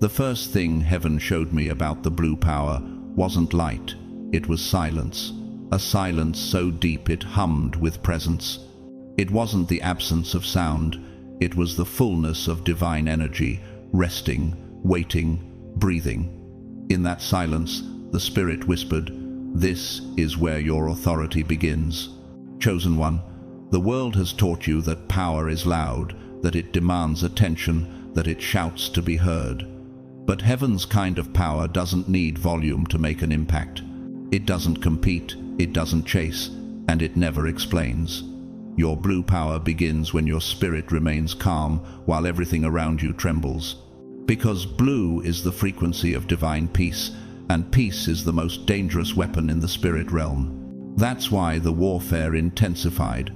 The first thing heaven showed me about the blue power wasn't light, it was silence. A silence so deep it hummed with presence. It wasn't the absence of sound, it was the fullness of divine energy, resting, waiting, breathing. In that silence, the Spirit whispered, "This is where your authority begins." Chosen one, the world has taught you that power is loud, that it demands attention, that it shouts to be heard. But heaven's kind of power doesn't need volume to make an impact. It doesn't compete, it doesn't chase, and it never explains. Your blue power begins when your spirit remains calm while everything around you trembles. Because blue is the frequency of divine peace, and peace is the most dangerous weapon in the spirit realm. That's why the warfare intensified.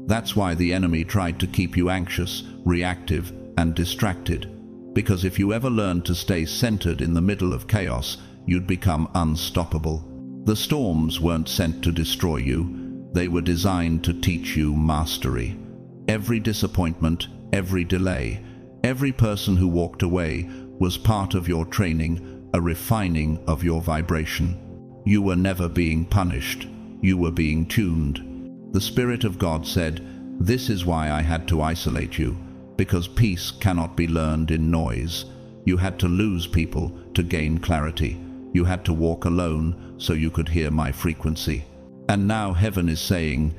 That's why the enemy tried to keep you anxious, reactive, and distracted. Because if you ever learned to stay centered in the middle of chaos, you'd become unstoppable. The storms weren't sent to destroy you. They were designed to teach you mastery. Every disappointment, every delay, every person who walked away was part of your training, a refining of your vibration. You were never being punished. You were being tuned. The Spirit of God said, "This is why I had to isolate you, because peace cannot be learned in noise. You had to lose people to gain clarity. You had to walk alone so you could hear my frequency." And now heaven is saying,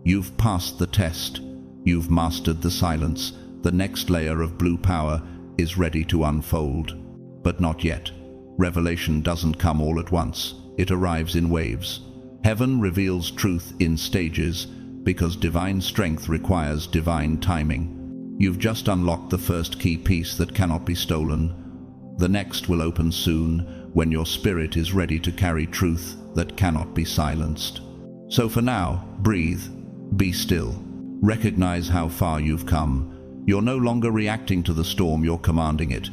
"You've passed the test. You've mastered the silence. The next layer of blue power is ready to unfold." But not yet. Revelation doesn't come all at once. It arrives in waves. Heaven reveals truth in stages because divine strength requires divine timing. You've just unlocked the first key piece that cannot be stolen. The next will open soon when your spirit is ready to carry truth that cannot be silenced. So for now, breathe, be still, recognize how far you've come. You're no longer reacting to the storm, you're commanding it.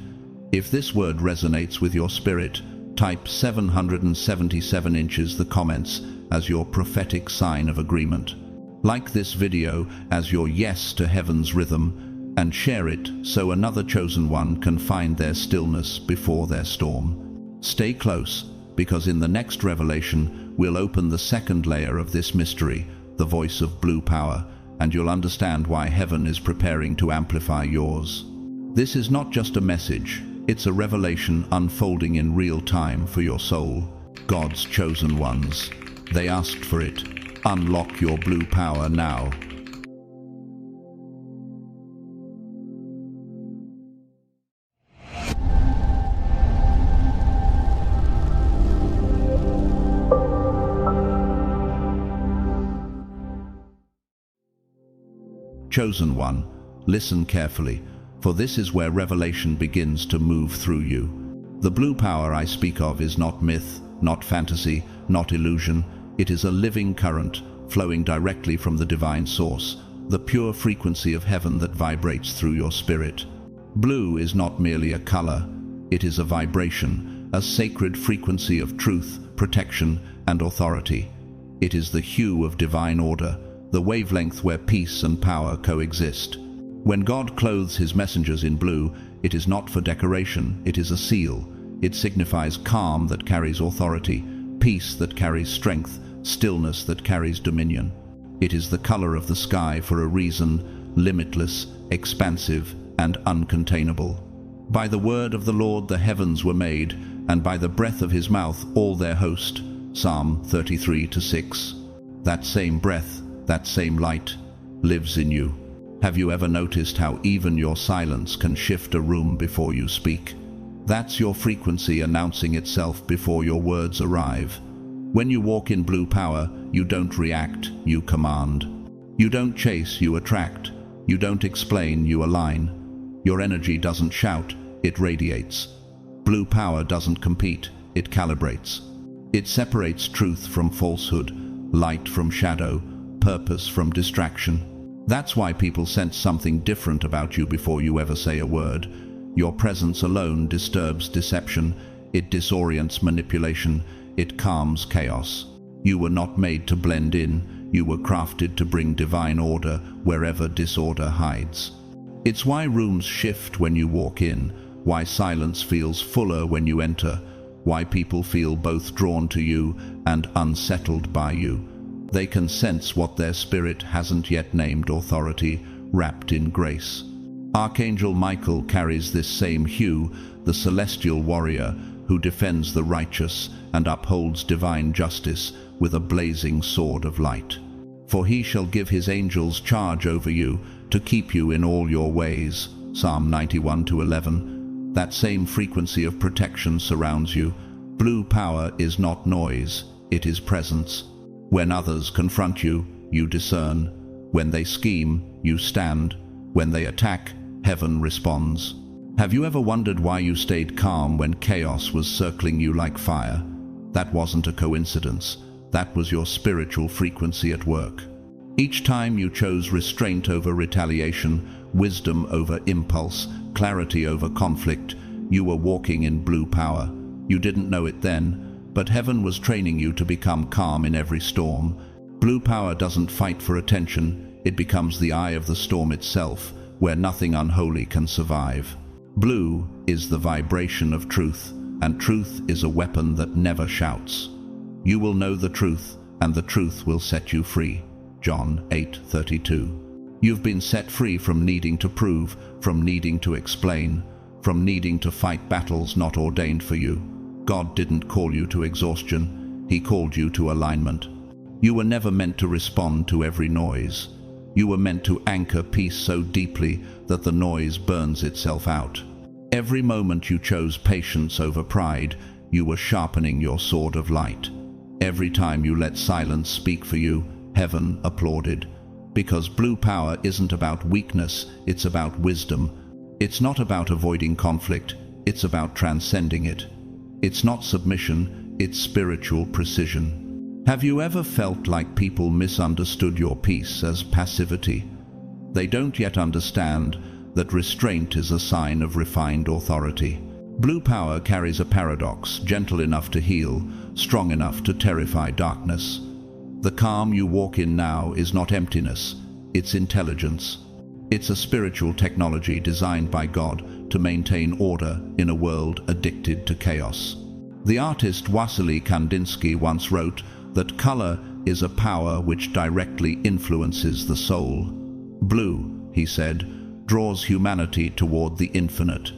If this word resonates with your spirit, type 777 inches the comments as your prophetic sign of agreement. Like this video as your yes to heaven's rhythm, and share it so another chosen one can find their stillness before their storm. Stay close, because in the next revelation, we'll open the second layer of this mystery, the voice of blue power, and you'll understand why heaven is preparing to amplify yours. This is not just a message, it's a revelation unfolding in real time for your soul. God's chosen ones. They asked for it. Unlock your blue power now. Chosen one, listen carefully, for this is where revelation begins to move through you. The blue power I speak of is not myth, not fantasy, not illusion. It is a living current flowing directly from the divine source, the pure frequency of heaven that vibrates through your spirit. Blue is not merely a color, it is a vibration, a sacred frequency of truth, protection, and authority. It is the hue of divine order, the wavelength where peace and power coexist. When God clothes his messengers in blue, it is not for decoration, it is a seal. It signifies calm that carries authority, peace that carries strength, stillness that carries dominion. It is the color of the sky for a reason, limitless, expansive, and uncontainable. By the word of the Lord the heavens were made, and by the breath of his mouth all their host. Psalm 33:6. That same breath, that same light, lives in you. Have you ever noticed how even your silence can shift a room before you speak? That's your frequency announcing itself before your words arrive. When you walk in blue power, you don't react, you command. You don't chase, you attract. You don't explain, you align. Your energy doesn't shout, it radiates. Blue power doesn't compete, it calibrates. It separates truth from falsehood, light from shadow, purpose from distraction. That's why people sense something different about you before you ever say a word. Your presence alone disturbs deception, it disorients manipulation, it calms chaos. You were not made to blend in, you were crafted to bring divine order wherever disorder hides. It's why rooms shift when you walk in, why silence feels fuller when you enter, why people feel both drawn to you and unsettled by you. They can sense what their spirit hasn't yet named authority, wrapped in grace. Archangel Michael carries this same hue, the celestial warrior who defends the righteous and upholds divine justice with a blazing sword of light. For he shall give his angels charge over you to keep you in all your ways. Psalm 91:11. That same frequency of protection surrounds you. Blue power is not noise, it is presence. When others confront you, you discern. When they scheme, you stand. When they attack, heaven responds. Have you ever wondered why you stayed calm when chaos was circling you like fire? That wasn't a coincidence. That was your spiritual frequency at work. Each time you chose restraint over retaliation, wisdom over impulse, clarity over conflict, you were walking in blue power. You didn't know it then, but heaven was training you to become calm in every storm. Blue power doesn't fight for attention, it becomes the eye of the storm itself, where nothing unholy can survive. Blue is the vibration of truth, and truth is a weapon that never shouts. You will know the truth, and the truth will set you free. John 8:32. You've been set free from needing to prove, from needing to explain, from needing to fight battles not ordained for you. God didn't call you to exhaustion, He called you to alignment. You were never meant to respond to every noise. You were meant to anchor peace so deeply that the noise burns itself out. Every moment you chose patience over pride, you were sharpening your sword of light. Every time you let silence speak for you, heaven applauded. Because blue power isn't about weakness, it's about wisdom. It's not about avoiding conflict, it's about transcending it. It's not submission, it's spiritual precision. Have you ever felt like people misunderstood your peace as passivity? They don't yet understand that restraint is a sign of refined authority. Blue power carries a paradox, gentle enough to heal, strong enough to terrify darkness. The calm you walk in now is not emptiness, it's intelligence. It's a spiritual technology designed by God to maintain order in a world addicted to chaos. The artist Wassily Kandinsky once wrote that color is a power which directly influences the soul. Blue, he said, draws humanity toward the infinite.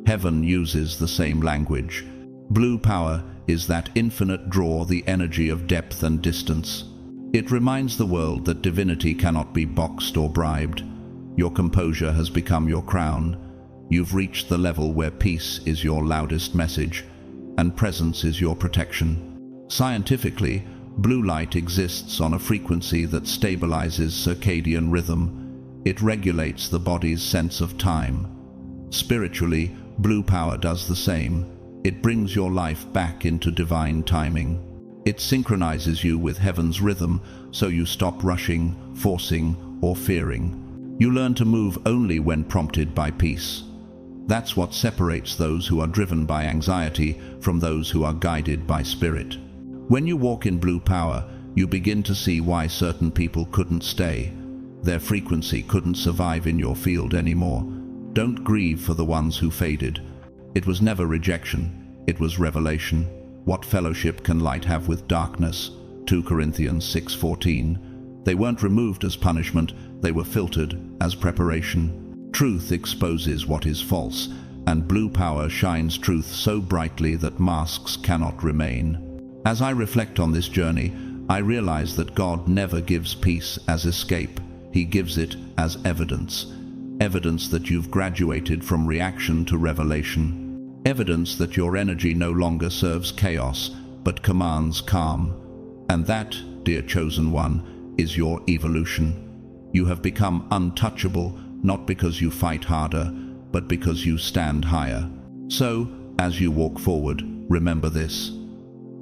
Heaven uses the same language. Blue power is that infinite draw, the energy of depth and distance. It reminds the world that divinity cannot be boxed or bribed. Your composure has become your crown. You've reached the level where peace is your loudest message, and presence is your protection. Scientifically, blue light exists on a frequency that stabilizes circadian rhythm. It regulates the body's sense of time. Spiritually, blue power does the same. It brings your life back into divine timing. It synchronizes you with heaven's rhythm, so you stop rushing, forcing, or fearing. You learn to move only when prompted by peace. That's what separates those who are driven by anxiety from those who are guided by spirit. When you walk in blue power, you begin to see why certain people couldn't stay. Their frequency couldn't survive in your field anymore. Don't grieve for the ones who faded. It was never rejection, it was revelation. What fellowship can light have with darkness? 2 Corinthians 6:14. They weren't removed as punishment, they were filtered as preparation. Truth exposes what is false, and blue power shines truth so brightly that masks cannot remain. As I reflect on this journey, I realize that God never gives peace as escape. He gives it as evidence. Evidence that you've graduated from reaction to revelation. Evidence that your energy no longer serves chaos, but commands calm. And that, dear chosen one, is your evolution. You have become untouchable, not because you fight harder, but because you stand higher. So, as you walk forward, remember this.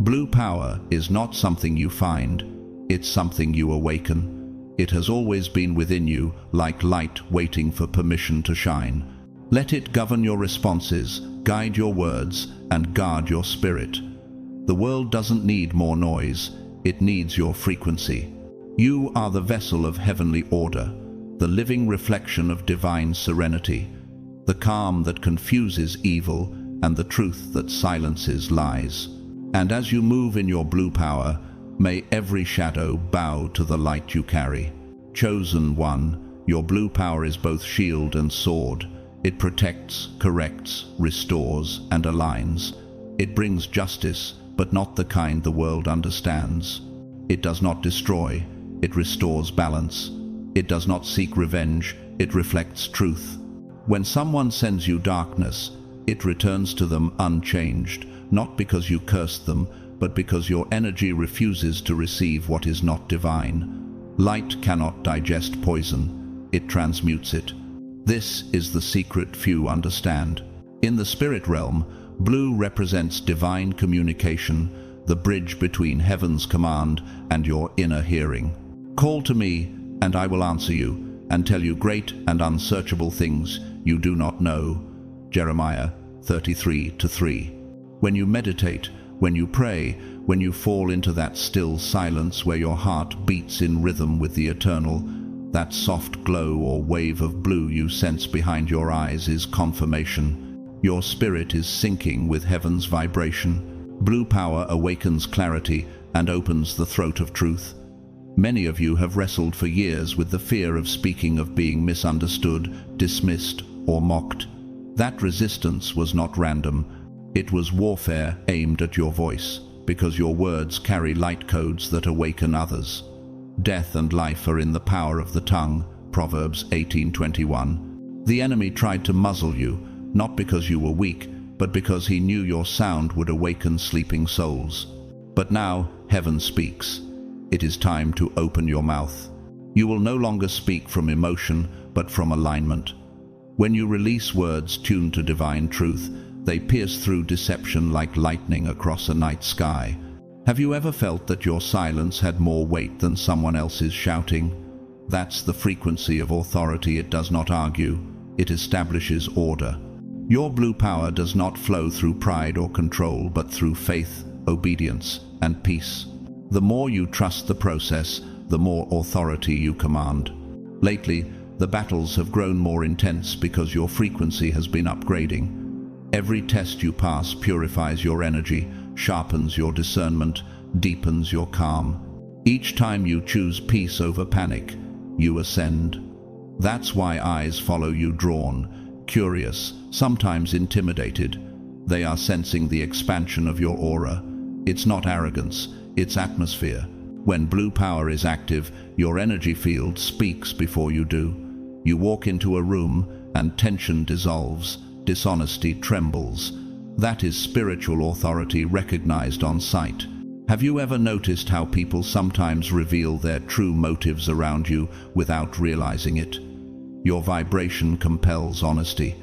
Blue power is not something you find, it's something you awaken. It has always been within you, like light waiting for permission to shine. Let it govern your responses, guide your words, and guard your spirit. The world doesn't need more noise, it needs your frequency. You are the vessel of heavenly order, the living reflection of divine serenity. the calm that confuses evil, and the truth that silences lies. And as you move in your blue power, may every shadow bow to the light you carry. Chosen one, your blue power is both shield and sword. It protects, corrects, restores, and aligns. It brings justice, but not the kind the world understands. It does not destroy, it restores balance. It does not seek revenge, it reflects truth. When someone sends you darkness, it returns to them unchanged, not because you cursed them, but because your energy refuses to receive what is not divine. Light cannot digest poison, it transmutes it. This is the secret few understand. In the spirit realm, blue represents divine communication, the bridge between heaven's command and your inner hearing. Call to me, and I will answer you, and tell you great and unsearchable things you do not know. Jeremiah 33:3. When you meditate, when you pray, when you fall into that still silence where your heart beats in rhythm with the eternal, that soft glow or wave of blue you sense behind your eyes is confirmation. Your spirit is syncing with heaven's vibration. Blue power awakens clarity and opens the throat of truth. Many of you have wrestled for years with the fear of speaking, of being misunderstood, dismissed, or mocked. That resistance was not random. It was warfare aimed at your voice, because your words carry light codes that awaken others. Death and life are in the power of the tongue, Proverbs 18:21. The enemy tried to muzzle you, not because you were weak, but because he knew your sound would awaken sleeping souls. But now heaven speaks. It is time to open your mouth. You will no longer speak from emotion, but from alignment. When you release words tuned to divine truth, they pierce through deception like lightning across a night sky. Have you ever felt that your silence had more weight than someone else's shouting? That's the frequency of authority. It does not argue, it establishes order. Your blue power does not flow through pride or control, but through faith, obedience, and peace. The more you trust the process, the more authority you command. Lately, the battles have grown more intense because your frequency has been upgrading. Every test you pass purifies your energy, sharpens your discernment, deepens your calm. Each time you choose peace over panic, you ascend. That's why eyes follow you, drawn, curious, sometimes intimidated. They are sensing the expansion of your aura. It's not arrogance, it's atmosphere. When blue power is active, your energy field speaks before you do. You walk into a room and tension dissolves, dishonesty trembles. That is spiritual authority recognized on sight. Have you ever noticed how people sometimes reveal their true motives around you without realizing it? Your vibration compels honesty.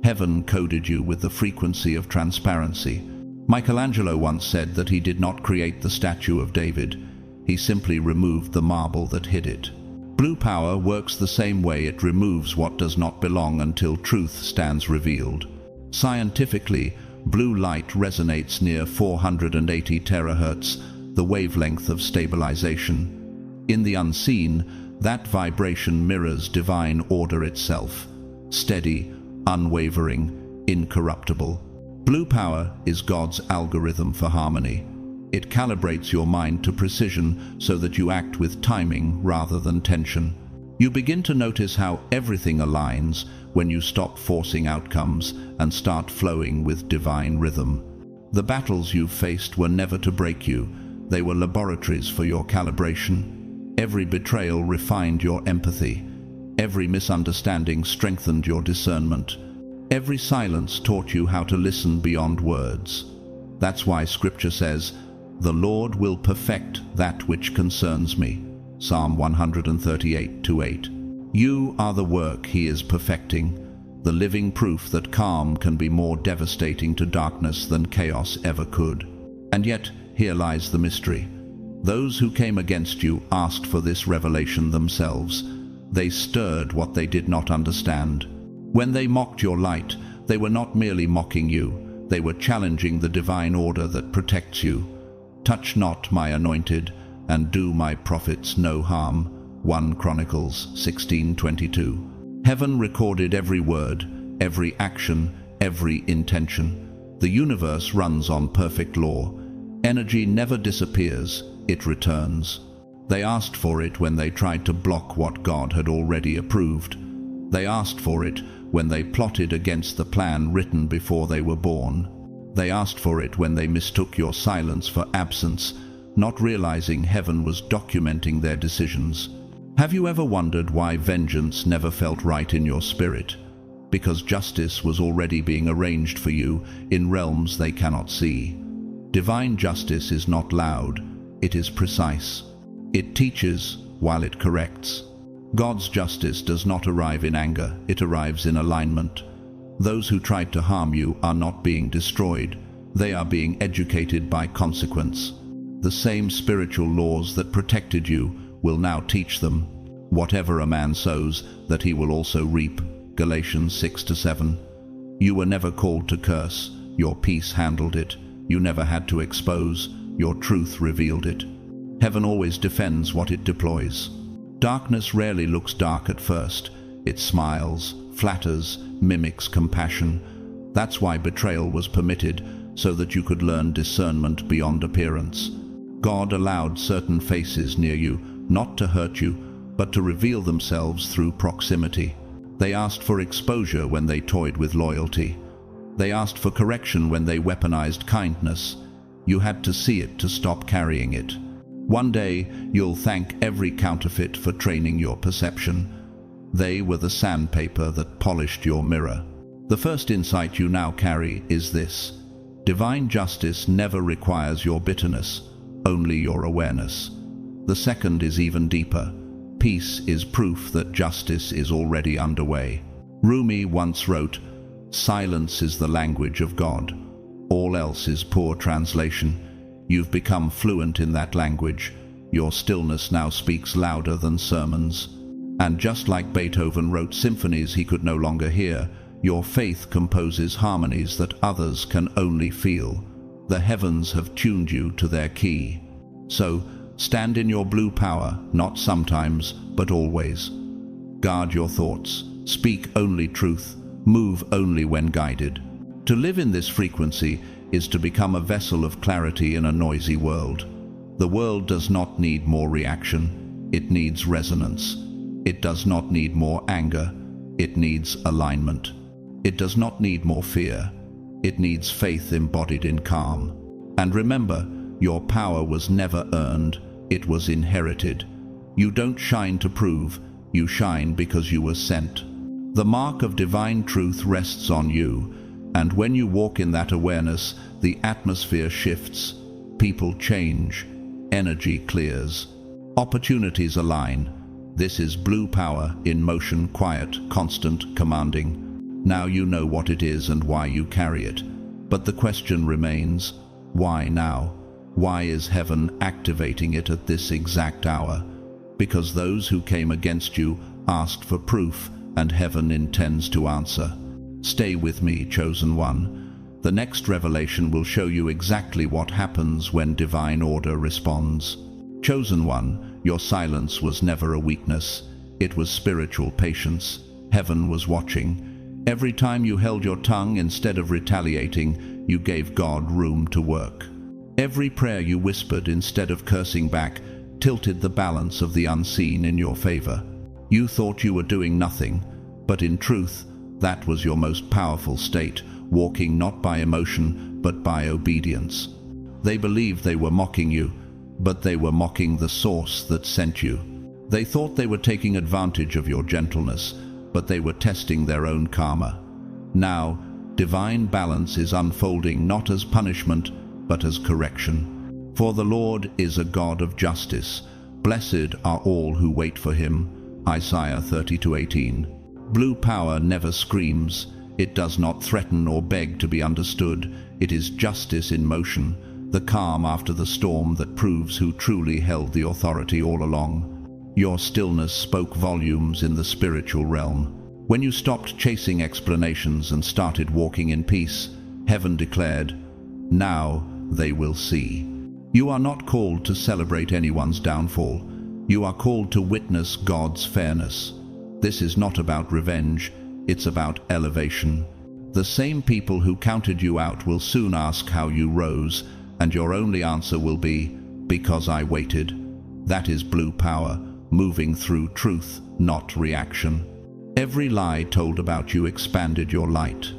Heaven coded you with the frequency of transparency. Michelangelo once said that he did not create the statue of David. He simply removed the marble that hid it. Blue power works the same way. It removes what does not belong until truth stands revealed. Scientifically, blue light resonates near 480 terahertz, the wavelength of stabilization. In the unseen, that vibration mirrors divine order itself, steady, unwavering, incorruptible. Blue power is God's algorithm for harmony. It calibrates your mind to precision so that you act with timing rather than tension. You begin to notice how everything aligns when you stop forcing outcomes and start flowing with divine rhythm. The battles you've faced were never to break you. They were laboratories for your calibration. Every betrayal refined your empathy. Every misunderstanding strengthened your discernment. Every silence taught you how to listen beyond words. That's why Scripture says, "The Lord will perfect that which concerns me." Psalm 138:8. You are the work He is perfecting, the living proof that calm can be more devastating to darkness than chaos ever could. And yet, here lies the mystery. Those who came against you asked for this revelation themselves. They stirred what they did not understand. When they mocked your light, they were not merely mocking you, they were challenging the divine order that protects you. Touch not my anointed, and do my prophets no harm. 1 Chronicles 16:22. Heaven recorded every word, every action, every intention. The universe runs on perfect law. Energy never disappears, it returns. They asked for it when they tried to block what God had already approved. They asked for it when they plotted against the plan written before they were born. They asked for it when they mistook your silence for absence, not realizing heaven was documenting their decisions. Have you ever wondered why vengeance never felt right in your spirit? Because justice was already being arranged for you in realms they cannot see. Divine justice is not loud, it is precise. It teaches while it corrects. God's justice does not arrive in anger, it arrives in alignment. Those who tried to harm you are not being destroyed, they are being educated by consequence. The same spiritual laws that protected you will now teach them. Whatever a man sows, that he will also reap. Galatians 6-7. You were never called to curse, your peace handled it. You never had to expose, your truth revealed it. Heaven always defends what it deploys. Darkness rarely looks dark at first. It smiles, flatters, mimics compassion. That's why betrayal was permitted, so that you could learn discernment beyond appearance. God allowed certain faces near you, not to hurt you, but to reveal themselves through proximity. They asked for exposure when they toyed with loyalty. They asked for correction when they weaponized kindness. You had to see it to stop carrying it. One day, you'll thank every counterfeit for training your perception. They were the sandpaper that polished your mirror. The first insight you now carry is this: divine justice never requires your bitterness, only your awareness. The second is even deeper. Peace is proof that justice is already underway. Rumi once wrote, "Silence is the language of God. All else is poor translation." You've become fluent in that language. Your stillness now speaks louder than sermons. And just like Beethoven wrote symphonies he could no longer hear, your faith composes harmonies that others can only feel. The heavens have tuned you to their key. So, stand in your blue power, not sometimes, but always. Guard your thoughts. Speak only truth. Move only when guided. To live in this frequency is to become a vessel of clarity in a noisy world. The world does not need more reaction, it needs resonance. It does not need more anger, it needs alignment. It does not need more fear, it needs faith embodied in calm. And remember, your power was never earned, it was inherited. You don't shine to prove, you shine because you were sent. The mark of divine truth rests on you, and when you walk in that awareness, the atmosphere shifts, people change, energy clears, opportunities align. This is blue power in motion, quiet, constant, commanding. Now you know what it is and why you carry it. But the question remains, why now? Why is heaven activating it at this exact hour? Because those who came against you asked for proof, and heaven intends to answer. Stay with me, chosen one. The next revelation will show you exactly what happens when divine order responds. Chosen one, your silence was never a weakness. It was spiritual patience. Heaven was watching. Every time you held your tongue instead of retaliating, you gave God room to work. Every prayer you whispered instead of cursing back tilted the balance of the unseen in your favor. You thought you were doing nothing, but in truth, that was your most powerful state, walking not by emotion, but by obedience. They believed they were mocking you, but they were mocking the source that sent you. They thought they were taking advantage of your gentleness, but they were testing their own karma. Now, divine balance is unfolding not as punishment, but as correction. For the Lord is a God of justice. Blessed are all who wait for him. Isaiah 30-18. Blue power never screams. It does not threaten or beg to be understood. It is justice in motion, the calm after the storm that proves who truly held the authority all along. Your stillness spoke volumes in the spiritual realm. When you stopped chasing explanations and started walking in peace, heaven declared, "Now they will see." You are not called to celebrate anyone's downfall. You are called to witness God's fairness. This is not about revenge, it's about elevation. The same people who counted you out will soon ask how you rose, and your only answer will be, "Because I waited." That is blue power, moving through truth, not reaction. Every lie told about you expanded your light.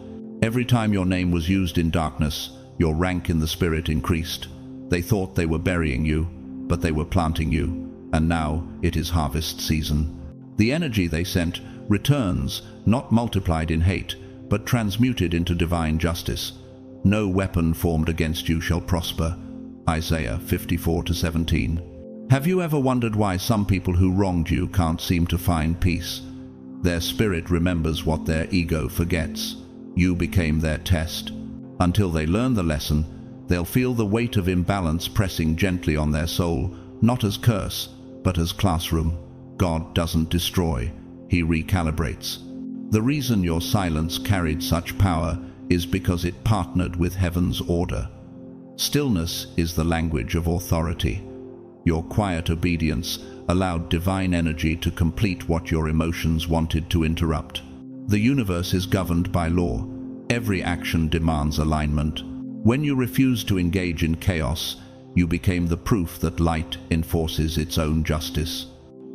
Every time your name was used in darkness, your rank in the spirit increased. They thought they were burying you, but they were planting you, and now it is harvest season. The energy they sent returns, not multiplied in hate, but transmuted into divine justice. No weapon formed against you shall prosper. Isaiah 54:17. Have you ever wondered why some people who wronged you can't seem to find peace? Their spirit remembers what their ego forgets. You became their test. Until they learn the lesson, they'll feel the weight of imbalance pressing gently on their soul, not as curse, but as classroom. God doesn't destroy, He recalibrates. The reason your silence carried such power is because it partnered with heaven's order. Stillness is the language of authority. Your quiet obedience allowed divine energy to complete what your emotions wanted to interrupt. The universe is governed by law. Every action demands alignment. When you refused to engage in chaos, you became the proof that light enforces its own justice.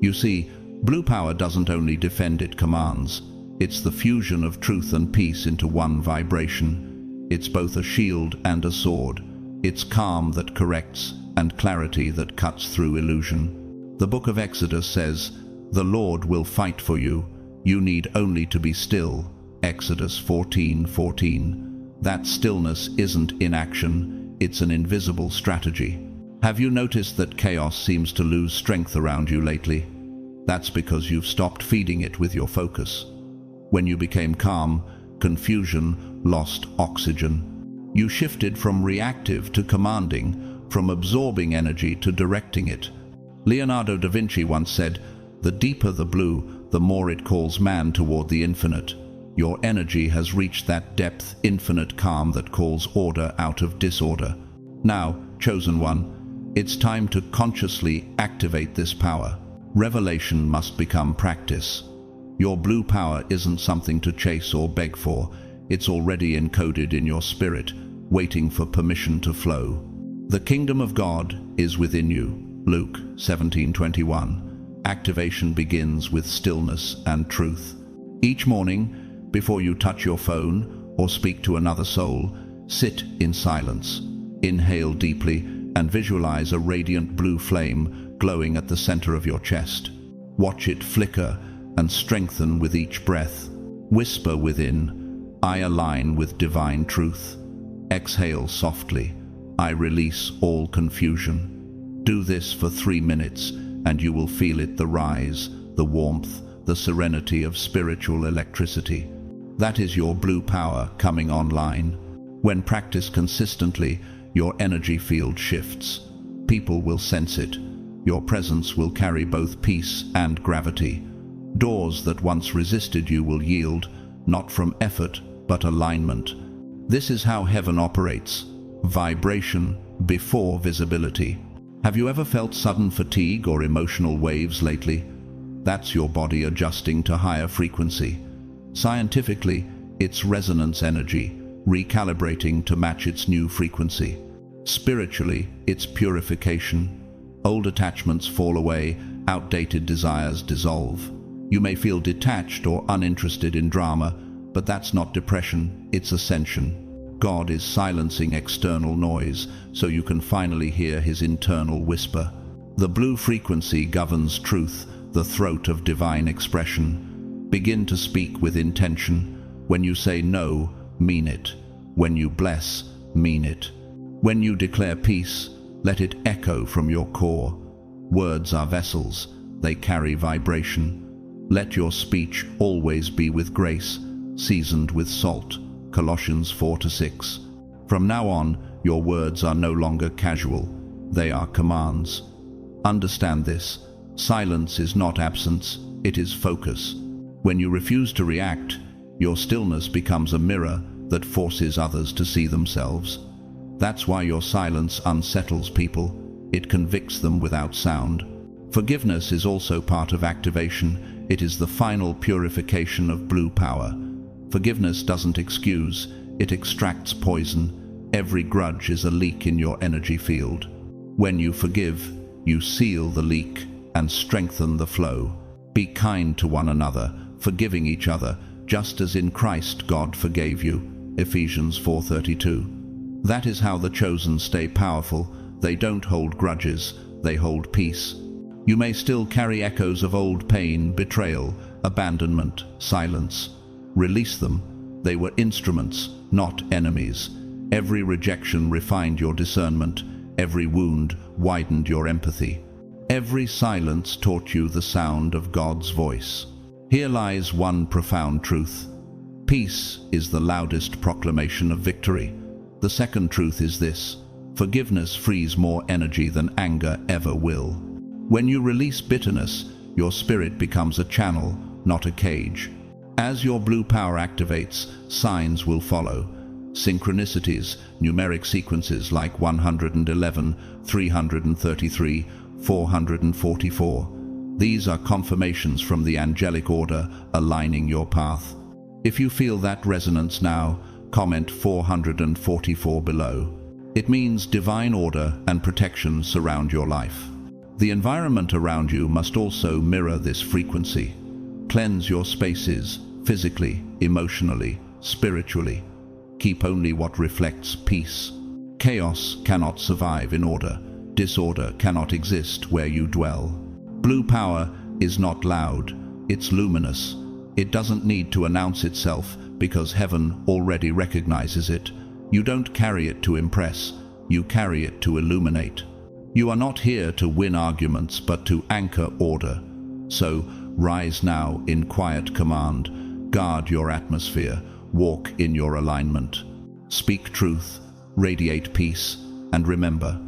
You see, blue power doesn't only defend, it commands. It's the fusion of truth and peace into one vibration. It's both a shield and a sword. It's calm that corrects and clarity that cuts through illusion. The book of Exodus says, "The Lord will fight for you. You need only to be still." Exodus 14:14. That stillness isn't inaction, it's an invisible strategy. Have you noticed that chaos seems to lose strength around you lately? That's because you've stopped feeding it with your focus. When you became calm, confusion lost oxygen. You shifted from reactive to commanding, from absorbing energy to directing it. Leonardo da Vinci once said, "The deeper the blue, the more it calls man toward the infinite." Your energy has reached that depth, infinite calm that calls order out of disorder. Now, chosen one, it's time to consciously activate this power. Revelation must become practice. Your blue power isn't something to chase or beg for. It's already encoded in your spirit, waiting for permission to flow. The kingdom of God is within you. Luke 17:21. Activation begins with stillness and truth. Each morning, before you touch your phone or speak to another soul, sit in silence. Inhale deeply and visualize a radiant blue flame glowing at the center of your chest. Watch it flicker and strengthen with each breath. Whisper within, "I align with divine truth." Exhale softly, "I release all confusion." Do this for 3 minutes and you will feel it, the rise, the warmth, the serenity of spiritual electricity. That is your blue power coming online. When practiced consistently, your energy field shifts. People will sense it. Your presence will carry both peace and gravity. Doors that once resisted you will yield, not from effort, but alignment. This is how heaven operates. Vibration before visibility. Have you ever felt sudden fatigue or emotional waves lately? That's your body adjusting to higher frequency. Scientifically, it's resonance energy, recalibrating to match its new frequency. Spiritually, it's purification. Old attachments fall away, outdated desires dissolve. You may feel detached or uninterested in drama, but that's not depression, it's ascension. God is silencing external noise so you can finally hear His internal whisper. The blue frequency governs truth, the throat of divine expression. Begin to speak with intention. When you say no, mean it. When you bless, mean it. When you declare peace, let it echo from your core. Words are vessels, they carry vibration. Let your speech always be with grace, seasoned with salt. Colossians 4:6. From now on, your words are no longer casual, they are commands. Understand this, silence is not absence, it is focus. When you refuse to react, your stillness becomes a mirror that forces others to see themselves. That's why your silence unsettles people, it convicts them without sound. Forgiveness is also part of activation. It is the final purification of blue power. Forgiveness doesn't excuse, it extracts poison. Every grudge is a leak in your energy field. When you forgive, you seal the leak and strengthen the flow. Be kind to one another, forgiving each other, just as in Christ God forgave you. Ephesians 4:32. That is how the chosen stay powerful. They don't hold grudges, they hold peace. You may still carry echoes of old pain, betrayal, abandonment, silence. Release them. They were instruments, not enemies. Every rejection refined your discernment. Every wound widened your empathy. Every silence taught you the sound of God's voice. Here lies one profound truth. Peace is the loudest proclamation of victory. The second truth is this: forgiveness frees more energy than anger ever will. When you release bitterness, your spirit becomes a channel, not a cage. As your blue power activates, signs will follow. Synchronicities, numeric sequences like 111, 333, 444. These are confirmations from the angelic order aligning your path. If you feel that resonance now, comment 444 below. It means divine order and protection surround your life. The environment around you must also mirror this frequency. Cleanse your spaces, physically, emotionally, spiritually. Keep only what reflects peace. Chaos cannot survive in order. Disorder cannot exist where you dwell. Blue power is not loud, it's luminous. It doesn't need to announce itself because heaven already recognizes it. You don't carry it to impress, you carry it to illuminate. You are not here to win arguments, but to anchor order. So, rise now in quiet command. Guard your atmosphere. Walk in your alignment. Speak truth. Radiate peace. And remember,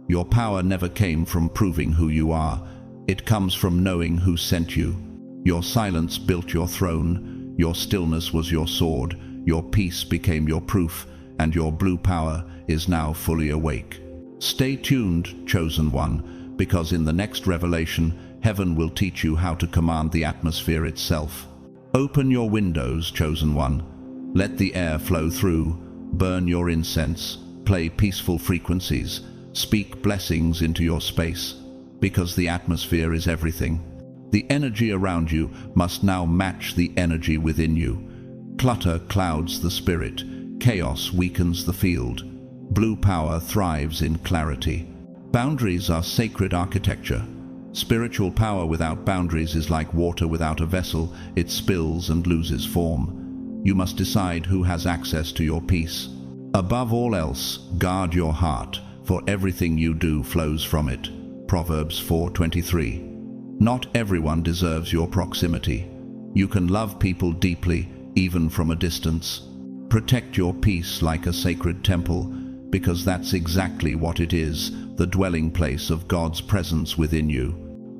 your power never came from proving who you are. It comes from knowing who sent you. Your silence built your throne. Your stillness was your sword. Your peace became your proof. And your blue power is now fully awake. Stay tuned, chosen one, because in the next revelation, heaven will teach you how to command the atmosphere itself. Open your windows, chosen one. Let the air flow through. Burn your incense. Play peaceful frequencies. Speak blessings into your space, because the atmosphere is everything. The energy around you must now match the energy within you. Clutter clouds the spirit. Chaos weakens the field. Blue power thrives in clarity. Boundaries are sacred architecture. Spiritual power without boundaries is like water without a vessel. It spills and loses form. You must decide who has access to your peace. Above all else, guard your heart, for everything you do flows from it. Proverbs 4:23. Not everyone deserves your proximity. You can love people deeply, even from a distance. Protect your peace like a sacred temple, because that's exactly what it is, the dwelling place of God's presence within you.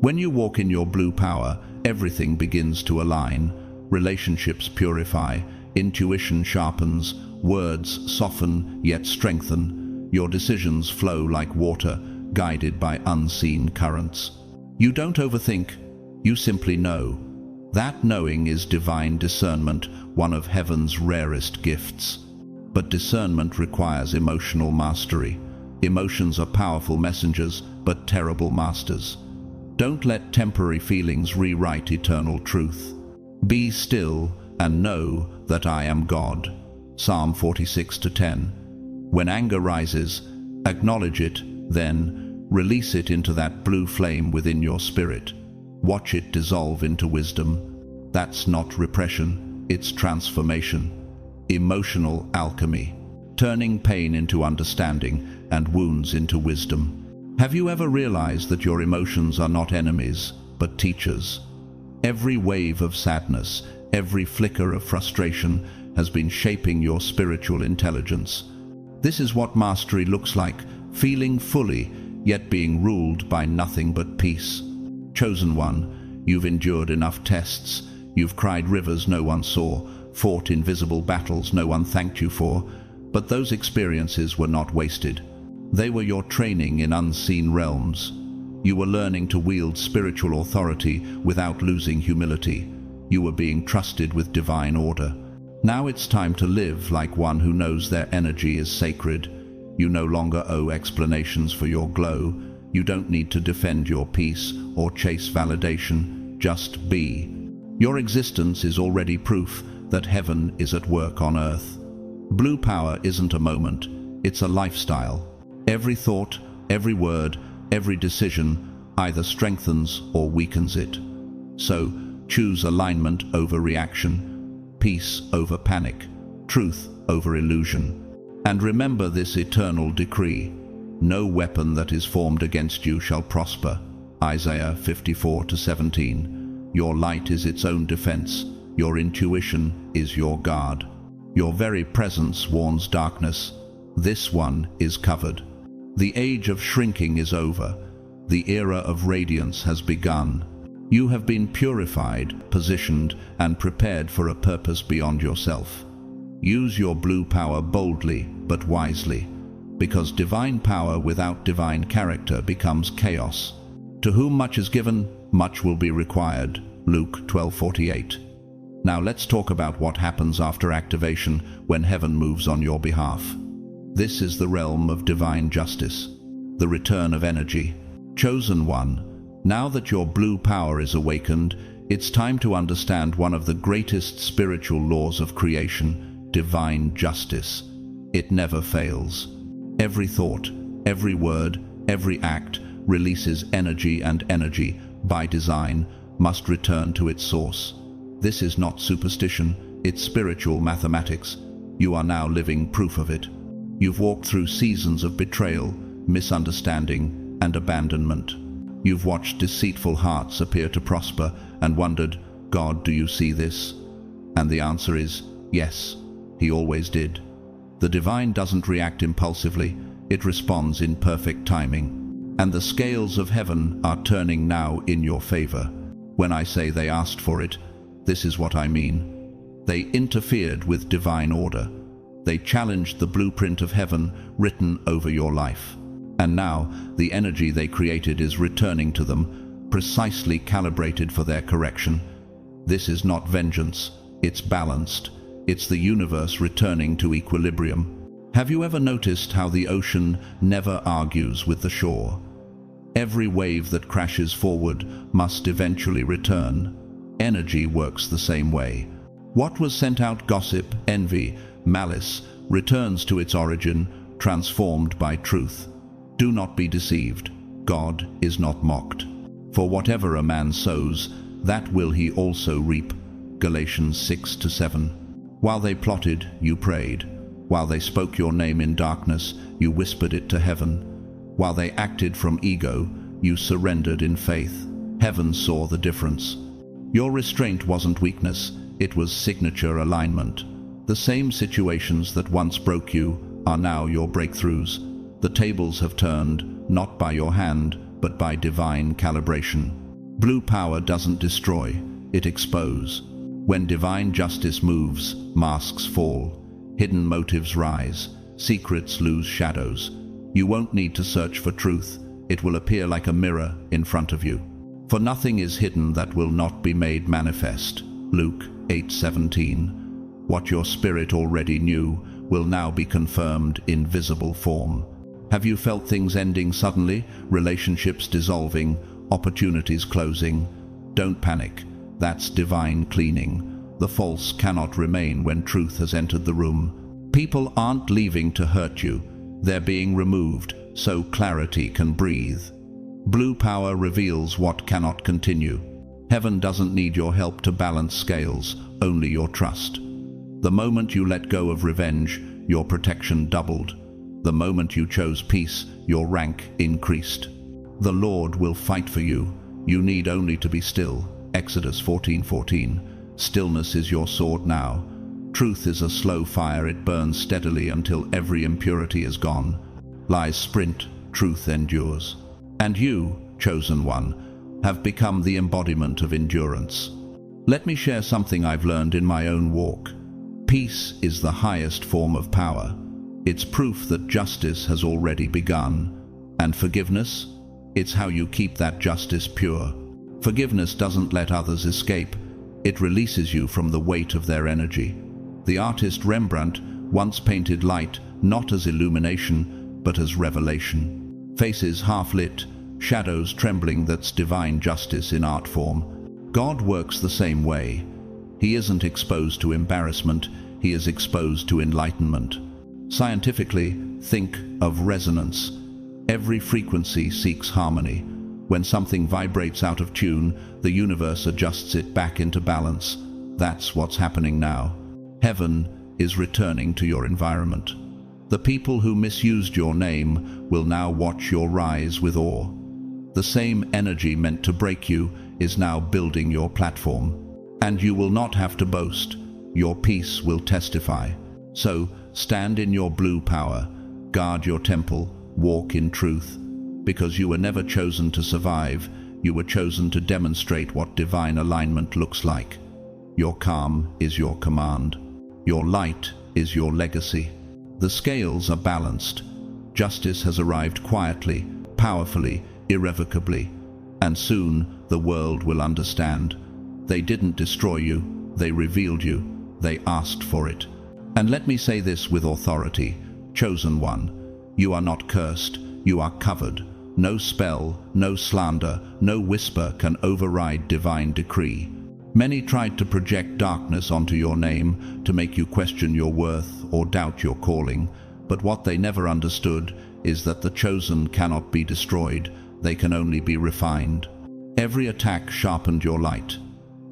When you walk in your blue power, everything begins to align. Relationships purify, intuition sharpens, words soften yet strengthen. Your decisions flow like water, guided by unseen currents. You don't overthink, you simply know. That knowing is divine discernment, one of heaven's rarest gifts. But discernment requires emotional mastery. Emotions are powerful messengers, but terrible masters. Don't let temporary feelings rewrite eternal truth. Be still and know that I am God. Psalm 46:10. When anger rises, acknowledge it, then release it into that blue flame within your spirit. Watch it dissolve into wisdom. That's not repression, it's transformation. Emotional alchemy, turning pain into understanding and wounds into wisdom. Have you ever realized that your emotions are not enemies, but teachers? Every wave of sadness, every flicker of frustration has been shaping your spiritual intelligence. This is what mastery looks like, feeling fully, yet being ruled by nothing but peace. Chosen one, you've endured enough tests. You've cried rivers no one saw, fought invisible battles no one thanked you for, but those experiences were not wasted. They were your training in unseen realms. You were learning to wield spiritual authority without losing humility. You were being trusted with divine order. Now it's time to live like one who knows their energy is sacred. You no longer owe explanations for your glow. You don't need to defend your peace or chase validation. Just be. Your existence is already proof that heaven is at work on earth. Blue power isn't a moment, it's a lifestyle. Every thought, every word, every decision either strengthens or weakens it. So, choose alignment over reaction, peace over panic, truth over illusion. And remember this eternal decree: no weapon that is formed against you shall prosper. Isaiah 54:17. Your light is its own defense. Your intuition is your guard. Your very presence warns darkness. This one is covered. The age of shrinking is over. The era of radiance has begun. You have been purified, positioned, and prepared for a purpose beyond yourself. Use your blue power boldly, but wisely, because divine power without divine character becomes chaos. To whom much is given, much will be required. Luke 12:48. Now let's talk about what happens after activation when heaven moves on your behalf. This is the realm of divine justice, the return of energy. Chosen one, now that your blue power is awakened, it's time to understand one of the greatest spiritual laws of creation: divine justice. It never fails. Every thought, every word, every act releases energy, and energy, by design, must return to its source. This is not superstition, it's spiritual mathematics. You are now living proof of it. You've walked through seasons of betrayal, misunderstanding, and abandonment. You've watched deceitful hearts appear to prosper and wondered, God, do you see this? And the answer is, yes, He always did. The divine doesn't react impulsively, it responds in perfect timing. And the scales of heaven are turning now in your favor. When I say they asked for it, this is what I mean. They interfered with divine order. They challenged the blueprint of heaven written over your life. And now, the energy they created is returning to them, precisely calibrated for their correction. This is not vengeance, it's balanced. It's the universe returning to equilibrium. Have you ever noticed how the ocean never argues with the shore? Every wave that crashes forward must eventually return. Energy works the same way. What was sent out, gossip, envy, malice, returns to its origin, transformed by truth. Do not be deceived. God is not mocked. For whatever a man sows, that will he also reap. Galatians 6-7. While they plotted, you prayed. While they spoke your name in darkness, you whispered it to heaven. While they acted from ego, you surrendered in faith. Heaven saw the difference. Your restraint wasn't weakness, it was signature alignment. The same situations that once broke you are now your breakthroughs. The tables have turned, not by your hand, but by divine calibration. Blue power doesn't destroy, it exposes. When divine justice moves, masks fall, hidden motives rise, secrets lose shadows. You won't need to search for truth, it will appear like a mirror in front of you. For nothing is hidden that will not be made manifest. Luke 8:17. What your spirit already knew will now be confirmed in visible form. Have you felt things ending suddenly, relationships dissolving, opportunities closing? Don't panic. That's divine cleaning. The false cannot remain when truth has entered the room. People aren't leaving to hurt you. They're being removed so clarity can breathe. Blue power reveals what cannot continue. Heaven doesn't need your help to balance scales, only your trust. The moment you let go of revenge, your protection doubled. The moment you chose peace, your rank increased. The Lord will fight for you. You need only to be still. Exodus 14:14. Stillness is your sword now. Truth is a slow fire, it burns steadily until every impurity is gone. Lies sprint, truth endures. And you, chosen one, have become the embodiment of endurance. Let me share something I've learned in my own walk. Peace is the highest form of power. It's proof that justice has already begun. And forgiveness? It's how you keep that justice pure. Forgiveness doesn't let others escape. It releases you from the weight of their energy. The artist Rembrandt once painted light not as illumination, but as revelation. Faces half-lit, shadows trembling, that's divine justice in art form. God works the same way. He isn't exposed to embarrassment, he is exposed to enlightenment. Scientifically, think of resonance. Every frequency seeks harmony. When something vibrates out of tune, the universe adjusts it back into balance. That's what's happening now. Heaven is returning to your environment. The people who misused your name will now watch your rise with awe. The same energy meant to break you is now building your platform. And you will not have to boast. Your peace will testify. So, stand in your blue power, guard your temple, walk in truth. Because you were never chosen to survive, you were chosen to demonstrate what divine alignment looks like. Your calm is your command. Your light is your legacy. The scales are balanced. Justice has arrived quietly, powerfully, irrevocably. And soon the world will understand. They didn't destroy you, they revealed you, they asked for it. And let me say this with authority, chosen one, you are not cursed, you are covered. No spell, no slander, no whisper can override divine decree. Many tried to project darkness onto your name, to make you question your worth or doubt your calling, but what they never understood is that the chosen cannot be destroyed, they can only be refined. Every attack sharpened your light.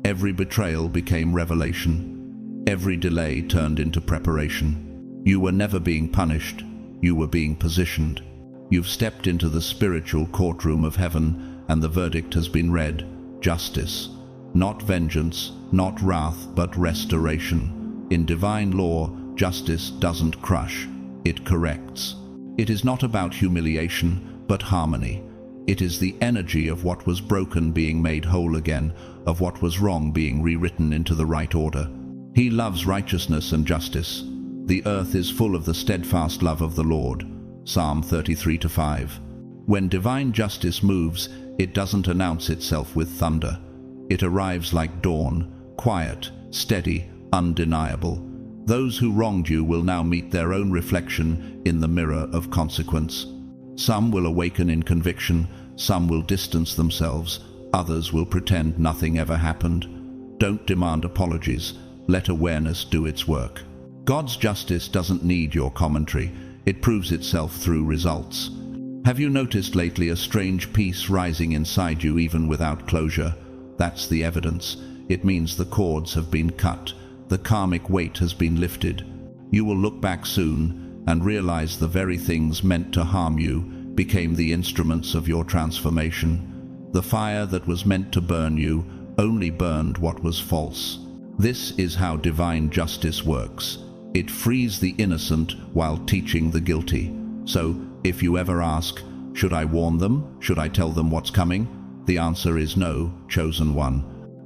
Every betrayal became revelation. Every delay turned into preparation. You were never being punished, you were being positioned. You've stepped into the spiritual courtroom of heaven, and the verdict has been read. Justice. Not vengeance, not wrath, but restoration. In divine law, justice doesn't crush, it corrects. It is not about humiliation, but harmony. It is the energy of what was broken being made whole again, of what was wrong being rewritten into the right order. He loves righteousness and justice. The earth is full of the steadfast love of the Lord. Psalm 33:5. When divine justice moves, it doesn't announce itself with thunder. It arrives like dawn, quiet, steady, undeniable. Those who wronged you will now meet their own reflection in the mirror of consequence. Some will awaken in conviction, some will distance themselves, others will pretend nothing ever happened. Don't demand apologies, let awareness do its work. God's justice doesn't need your commentary, it proves itself through results. Have you noticed lately a strange peace rising inside you even without closure? That's the evidence. It means the cords have been cut, the karmic weight has been lifted. You will look back soon and realize the very things meant to harm you became the instruments of your transformation. The fire that was meant to burn you only burned what was false. This is how divine justice works. It frees the innocent while teaching the guilty. So, if you ever ask, should I warn them? Should I tell them what's coming? The answer is no, chosen one.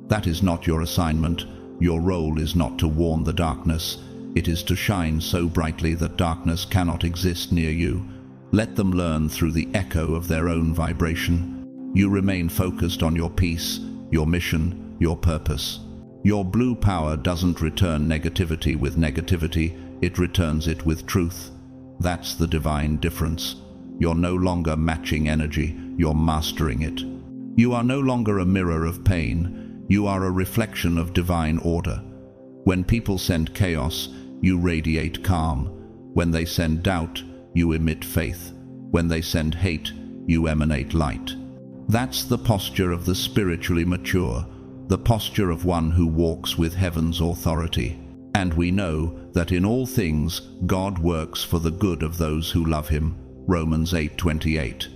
That is not your assignment. Your role is not to warn the darkness. It is to shine so brightly that darkness cannot exist near you. Let them learn through the echo of their own vibration. You remain focused on your peace, your mission, your purpose. Your blue power doesn't return negativity with negativity, it returns it with truth. That's the divine difference. You're no longer matching energy, you're mastering it. You are no longer a mirror of pain, you are a reflection of divine order. When people send chaos, you radiate calm. When they send doubt, you emit faith. When they send hate, you emanate light. That's the posture of the spiritually mature, the posture of one who walks with heaven's authority. And we know that in all things God works for the good of those who love him. Romans 8:28.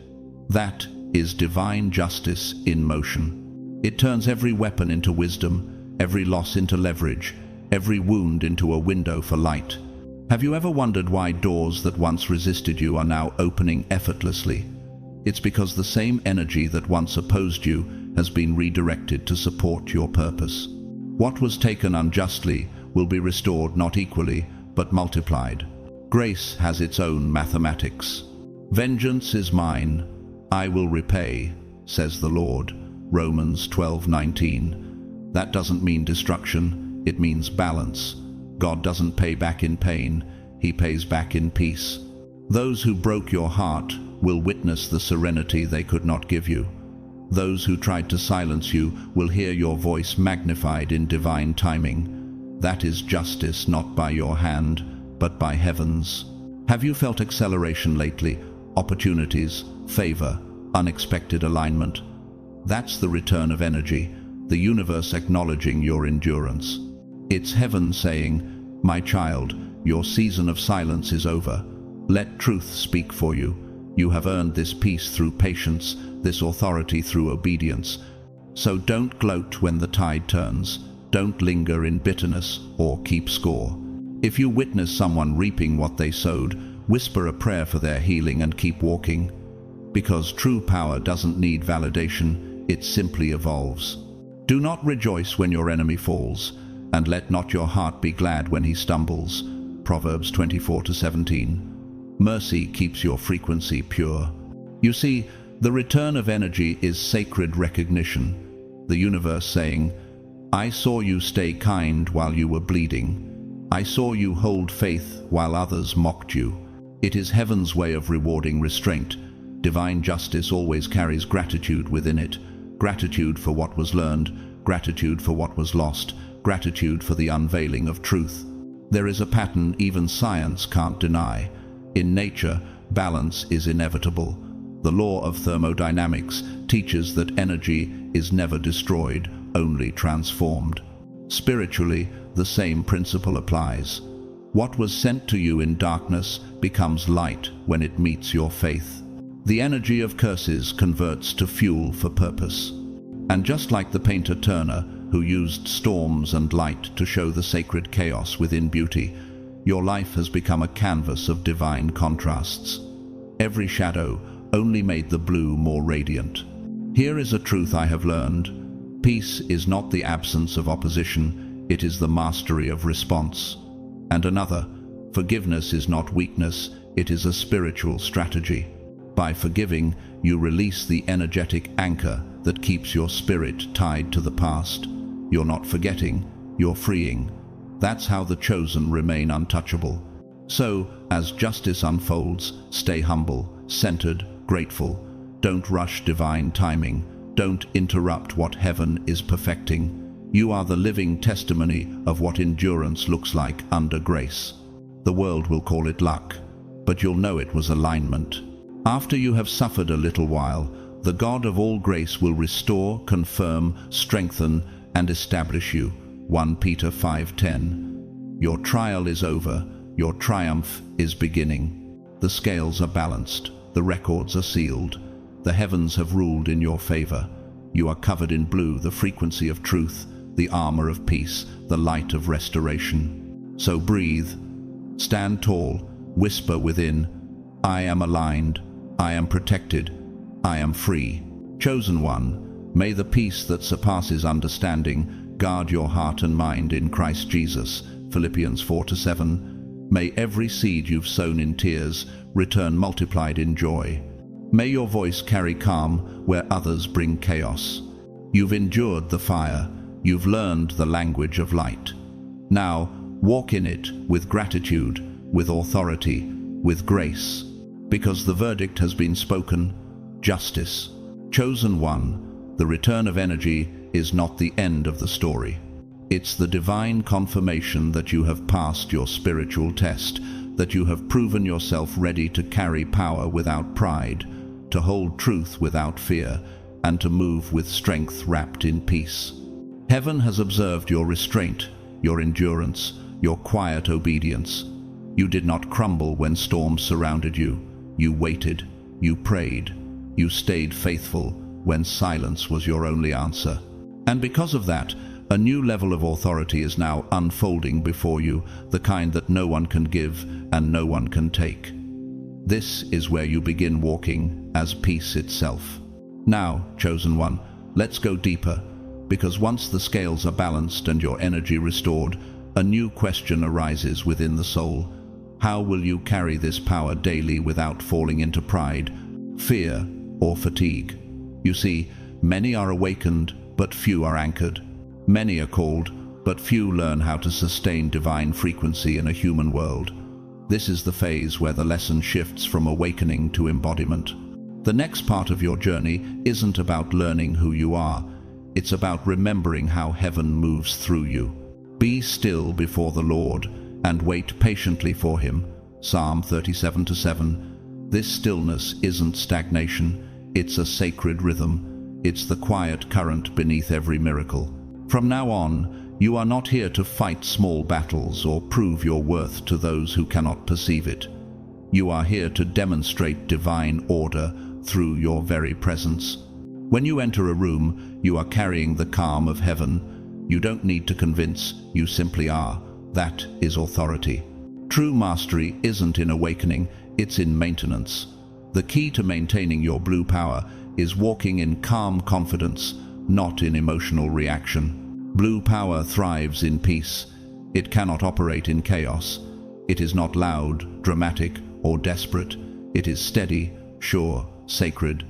That is divine justice in motion. It turns every weapon into wisdom, every loss into leverage, every wound into a window for light. Have you ever wondered why doors that once resisted you are now opening effortlessly? It's because the same energy that once opposed you has been redirected to support your purpose. What was taken unjustly will be restored not equally, but multiplied. Grace has its own mathematics. Vengeance is mine. I will repay, says the Lord. Romans 12:19. That doesn't mean destruction, it means balance. God doesn't pay back in pain, he pays back in peace. Those who broke your heart will witness the serenity they could not give you. Those who tried to silence you will hear your voice magnified in divine timing. That is justice, not by your hand, but by heaven's. Have you felt acceleration lately? Opportunities, favor, unexpected alignment? That's the return of energy, the universe acknowledging your endurance. It's heaven saying, my child, your season of silence is over. Let truth speak for you. You have earned this peace through patience, this authority through obedience. So don't gloat when the tide turns. Don't linger in bitterness or keep score. If you witness someone reaping what they sowed, whisper a prayer for their healing and keep walking. Because true power doesn't need validation, it simply evolves. Do not rejoice when your enemy falls, and let not your heart be glad when he stumbles. Proverbs 24:17. Mercy keeps your frequency pure. You see, the return of energy is sacred recognition. The universe saying, I saw you stay kind while you were bleeding. I saw you hold faith while others mocked you. It is heaven's way of rewarding restraint. Divine justice always carries gratitude within it. Gratitude for what was learned, gratitude for what was lost, gratitude for the unveiling of truth. There is a pattern even science can't deny. In nature, balance is inevitable. The law of thermodynamics teaches that energy is never destroyed, only transformed. Spiritually, the same principle applies. What was sent to you in darkness becomes light when it meets your faith. The energy of curses converts to fuel for purpose. And just like the painter Turner, who used storms and light to show the sacred chaos within beauty, your life has become a canvas of divine contrasts. Every shadow only made the blue more radiant. Here is a truth I have learned. Peace is not the absence of opposition, it is the mastery of response. And another, forgiveness is not weakness, it is a spiritual strategy. By forgiving, you release the energetic anchor that keeps your spirit tied to the past. You're not forgetting, you're freeing. That's how the chosen remain untouchable. So, as justice unfolds, stay humble, centered, grateful. Don't rush divine timing. Don't interrupt what heaven is perfecting. You are the living testimony of what endurance looks like under grace. The world will call it luck, but you'll know it was alignment. After you have suffered a little while, the God of all grace will restore, confirm, strengthen, and establish you. 1 Peter 5:10. Your trial is over, your triumph is beginning. The scales are balanced, the records are sealed. The heavens have ruled in your favor. You are covered in blue, the frequency of truth, the armor of peace, the light of restoration. So breathe, stand tall, whisper within, I am aligned, I am protected, I am free. Chosen one, may the peace that surpasses understanding guard your heart and mind in Christ Jesus. Philippians 4:7. May every seed you've sown in tears return multiplied in joy. May your voice carry calm where others bring chaos. You've endured the fire. You've learned the language of light. Now, walk in it with gratitude, with authority, with grace. Because the verdict has been spoken, justice. Chosen one, the return of energy is not the end of the story. It's the divine confirmation that you have passed your spiritual test, that you have proven yourself ready to carry power without pride, to hold truth without fear, and to move with strength wrapped in peace. Heaven has observed your restraint, your endurance, your quiet obedience. You did not crumble when storms surrounded you. You waited, you prayed, you stayed faithful when silence was your only answer. And because of that, a new level of authority is now unfolding before you, the kind that no one can give and no one can take. This is where you begin walking as peace itself. Now, chosen one, let's go deeper, because once the scales are balanced and your energy restored, a new question arises within the soul. How will you carry this power daily without falling into pride, fear, or fatigue. You see, many are awakened, but few are anchored. Many are called, but few learn how to sustain divine frequency in a human world. This is the phase where the lesson shifts from awakening to embodiment. The next part of your journey isn't about learning who you are. It's about remembering how heaven moves through you. Be still before the Lord and wait patiently for him. Psalm 37:7. This stillness isn't stagnation, it's a sacred rhythm. It's the quiet current beneath every miracle. From now on, you are not here to fight small battles or prove your worth to those who cannot perceive it. You are here to demonstrate divine order through your very presence. When you enter a room, you are carrying the calm of heaven. You don't need to convince, you simply are. That is authority. True mastery isn't in awakening, it's in maintenance. The key to maintaining your blue power is walking in calm confidence, not in emotional reaction. Blue power thrives in peace. It cannot operate in chaos. It is not loud, dramatic, or desperate. It is steady, sure, sacred.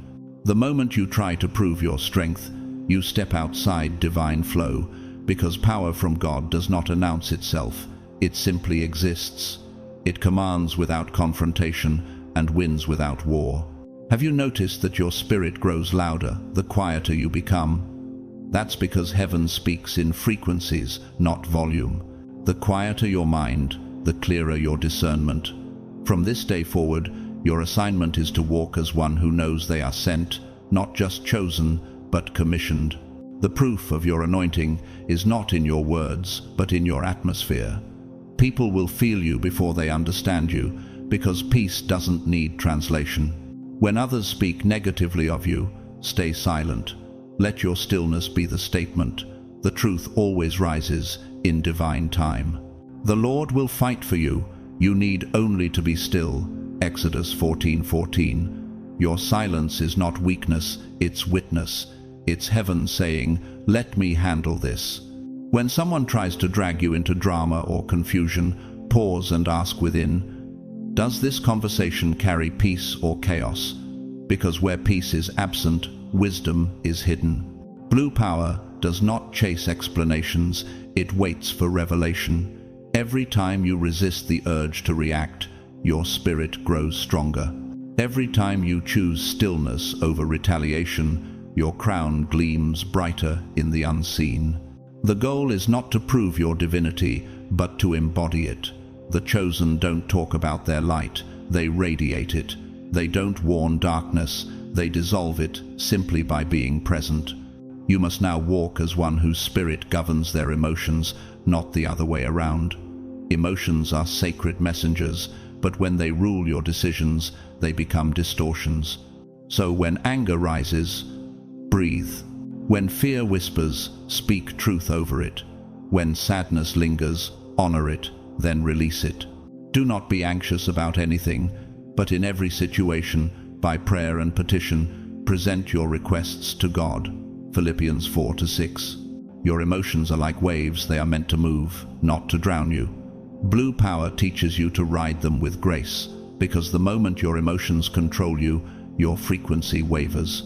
The moment you try to prove your strength, you step outside divine flow, because power from God does not announce itself. It simply exists. It commands without confrontation and wins without war. Have you noticed that your spirit grows louder the quieter you become? That's because heaven speaks in frequencies, not volume. The quieter your mind, the clearer your discernment. From this day forward, your assignment is to walk as one who knows they are sent, not just chosen, but commissioned. The proof of your anointing is not in your words, but in your atmosphere. People will feel you before they understand you, because peace doesn't need translation. When others speak negatively of you, stay silent. Let your stillness be the statement. The truth always rises in divine time. The Lord will fight for you. You need only to be still. Exodus 14:14. Your silence is not weakness, it's witness. It's heaven saying, "Let me handle this." When someone tries to drag you into drama or confusion, pause and ask within, does this conversation carry peace or chaos? Because where peace is absent, wisdom is hidden. Blue power does not chase explanations, it waits for revelation. Every time you resist the urge to react, your spirit grows stronger. Every time you choose stillness over retaliation, your crown gleams brighter in the unseen. The goal is not to prove your divinity, but to embody it. The chosen don't talk about their light, they radiate it. They don't warn darkness, they dissolve it simply by being present. You must now walk as one whose spirit governs their emotions, not the other way around. Emotions are sacred messengers, but when they rule your decisions, they become distortions. So when anger rises, breathe. When fear whispers, speak truth over it. When sadness lingers, honor it, then release it. Do not be anxious about anything, but in every situation, by prayer and petition, present your requests to God. Philippians 4:6. Your emotions are like waves, they are meant to move, not to drown you. Blue power teaches you to ride them with grace, because the moment your emotions control you, your frequency wavers.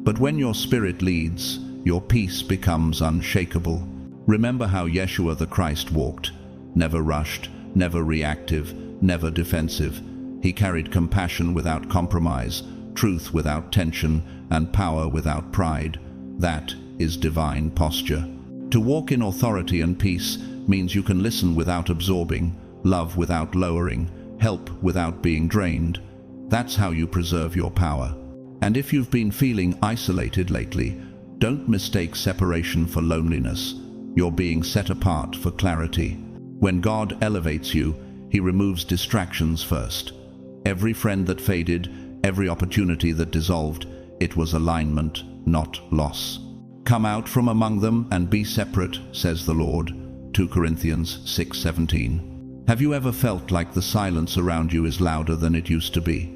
But when your spirit leads, your peace becomes unshakable. Remember how Yeshua the Christ walked, never rushed, never reactive, never defensive. He carried compassion without compromise, truth without tension, and power without pride. That is divine posture. To walk in authority and peace means you can listen without absorbing, love without lowering, help without being drained. That's how you preserve your power. And if you've been feeling isolated lately, don't mistake separation for loneliness. You're being set apart for clarity. When God elevates you, He removes distractions first. Every friend that faded, every opportunity that dissolved, it was alignment, not loss. Come out from among them and be separate, says the Lord. 2 Corinthians 6:17. Have you ever felt like the silence around you is louder than it used to be?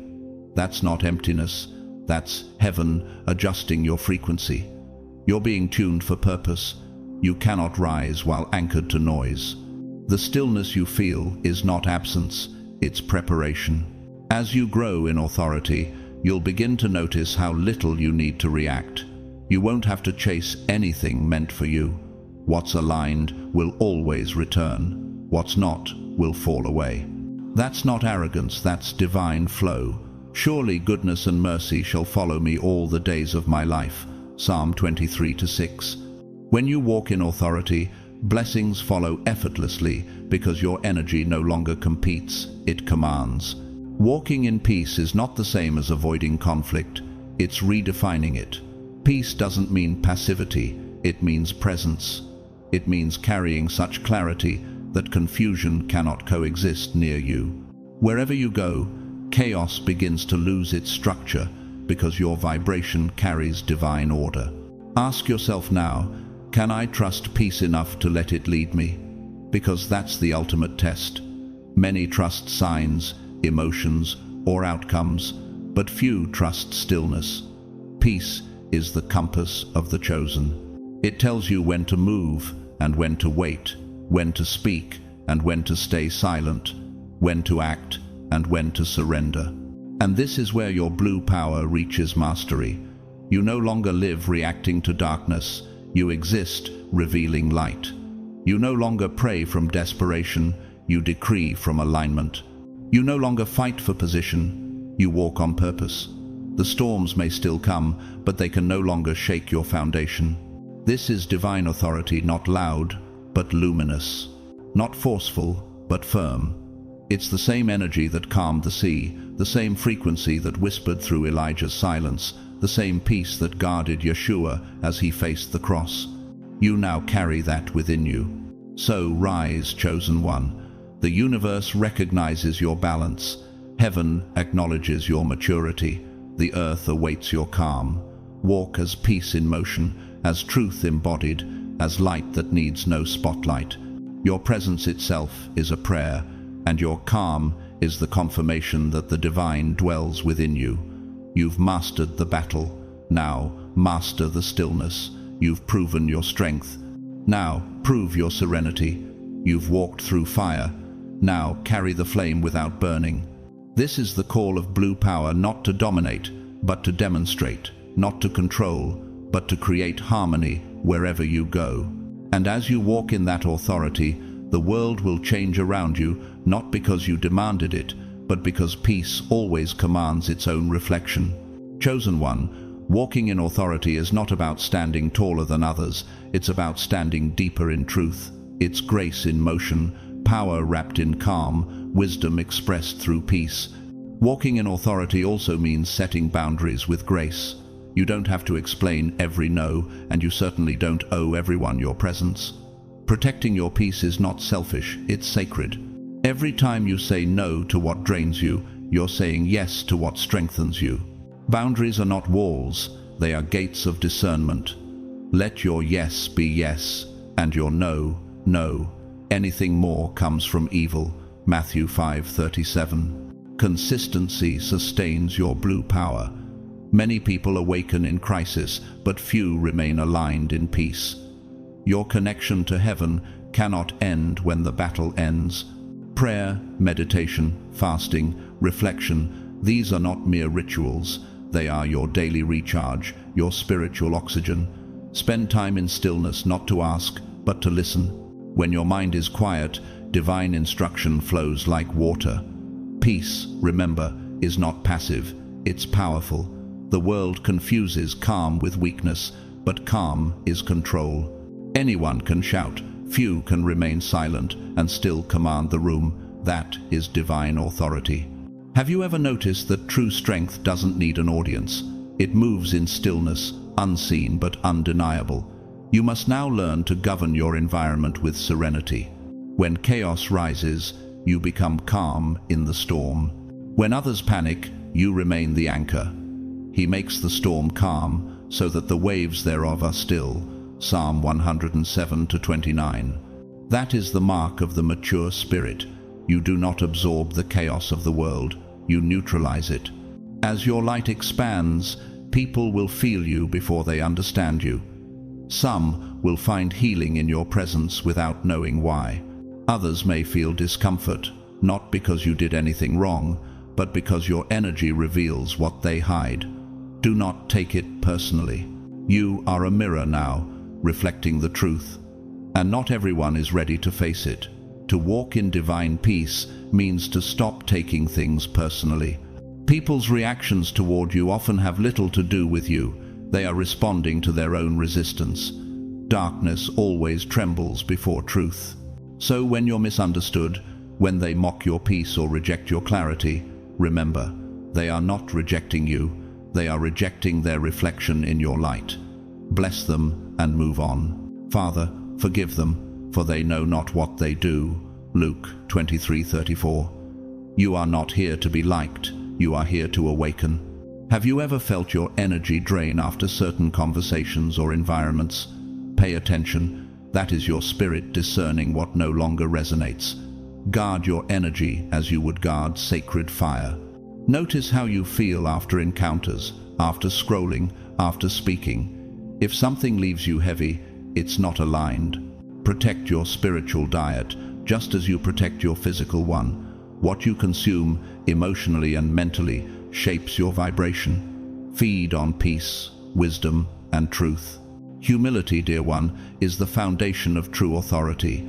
That's not emptiness. That's heaven adjusting your frequency. You're being tuned for purpose. You cannot rise while anchored to noise. The stillness you feel is not absence, it's preparation. As you grow in authority, you'll begin to notice how little you need to react. You won't have to chase anything meant for you. What's aligned will always return. What's not will fall away. That's not arrogance, that's divine flow. Surely goodness and mercy shall follow me all the days of my life. Psalm 23:6. When you walk in authority, blessings follow effortlessly because your energy no longer competes, it commands. Walking in peace is not the same as avoiding conflict, it's redefining it. Peace doesn't mean passivity, it means presence. It means carrying such clarity that confusion cannot coexist near you. Wherever you go, chaos begins to lose its structure because your vibration carries divine order. Ask yourself now, can I trust peace enough to let it lead me? Because that's the ultimate test. Many trust signs, emotions, or outcomes, but few trust stillness. Peace is the compass of the chosen. It tells you when to move and when to wait, when to speak and when to stay silent, when to act and when to surrender. And this is where your blue power reaches mastery. You no longer live reacting to darkness, you exist revealing light. You no longer pray from desperation, you decree from alignment. You no longer fight for position, you walk on purpose. The storms may still come, but they can no longer shake your foundation. This is divine authority, not loud, but luminous. Not forceful, but firm. It's the same energy that calmed the sea, the same frequency that whispered through Elijah's silence, the same peace that guarded Yeshua as he faced the cross. You now carry that within you. So rise, chosen one. The universe recognizes your balance. Heaven acknowledges your maturity. The earth awaits your calm. Walk as peace in motion, as truth embodied, as light that needs no spotlight. Your presence itself is a prayer, and your calm is the confirmation that the divine dwells within you. You've mastered the battle. Now master the stillness. You've proven your strength. Now prove your serenity. You've walked through fire. Now carry the flame without burning. This is the call of blue power, not to dominate, but to demonstrate, not to control, but to create harmony wherever you go. And as you walk in that authority, the world will change around you, not because you demanded it, but because peace always commands its own reflection. Chosen one, walking in authority is not about standing taller than others, it's about standing deeper in truth. It's grace in motion, power wrapped in calm, wisdom expressed through peace. Walking in authority also means setting boundaries with grace. You don't have to explain every no, and you certainly don't owe everyone your presence. Protecting your peace is not selfish, it's sacred. Every time you say no to what drains you, you're saying yes to what strengthens you. Boundaries are not walls, they are gates of discernment. Let your yes be yes, and your no, no. Anything more comes from evil. Matthew 5:37. Consistency sustains your blue power. Many people awaken in crisis, but few remain aligned in peace. Your connection to heaven cannot end when the battle ends. Prayer, meditation, fasting, reflection, these are not mere rituals. They are your daily recharge, your spiritual oxygen. Spend time in stillness, not to ask, but to listen. When your mind is quiet, divine instruction flows like water. Peace, remember, is not passive, it's powerful. The world confuses calm with weakness, but calm is control. Anyone can shout, few can remain silent and still command the room. That is divine authority. Have you ever noticed that true strength doesn't need an audience? It moves in stillness, unseen but undeniable. You must now learn to govern your environment with serenity. When chaos rises, you become calm in the storm. When others panic, you remain the anchor. He makes the storm calm, so that the waves thereof are still. Psalm 107-29. That is the mark of the mature spirit. You do not absorb the chaos of the world, you neutralize it. As your light expands, people will feel you before they understand you. Some will find healing in your presence without knowing why. Others may feel discomfort, not because you did anything wrong, but because your energy reveals what they hide. Do not take it personally. You are a mirror now, reflecting the truth. And not everyone is ready to face it. To walk in divine peace means to stop taking things personally. People's reactions toward you often have little to do with you. They are responding to their own resistance. Darkness always trembles before truth. So when you're misunderstood, when they mock your peace or reject your clarity, remember, they are not rejecting you. They are rejecting their reflection in your light. Bless them and move on. Father, forgive them, for they know not what they do. Luke 23:34. You are not here to be liked. You are here to awaken. Have you ever felt your energy drain after certain conversations or environments? Pay attention. That is your spirit discerning what no longer resonates. Guard your energy as you would guard sacred fire. Notice how you feel after encounters, after scrolling, after speaking. If something leaves you heavy, it's not aligned. Protect your spiritual diet, just as you protect your physical one. What you consume, emotionally and mentally, shapes your vibration. Feed on peace, wisdom, and truth. Humility, dear one, is the foundation of true authority.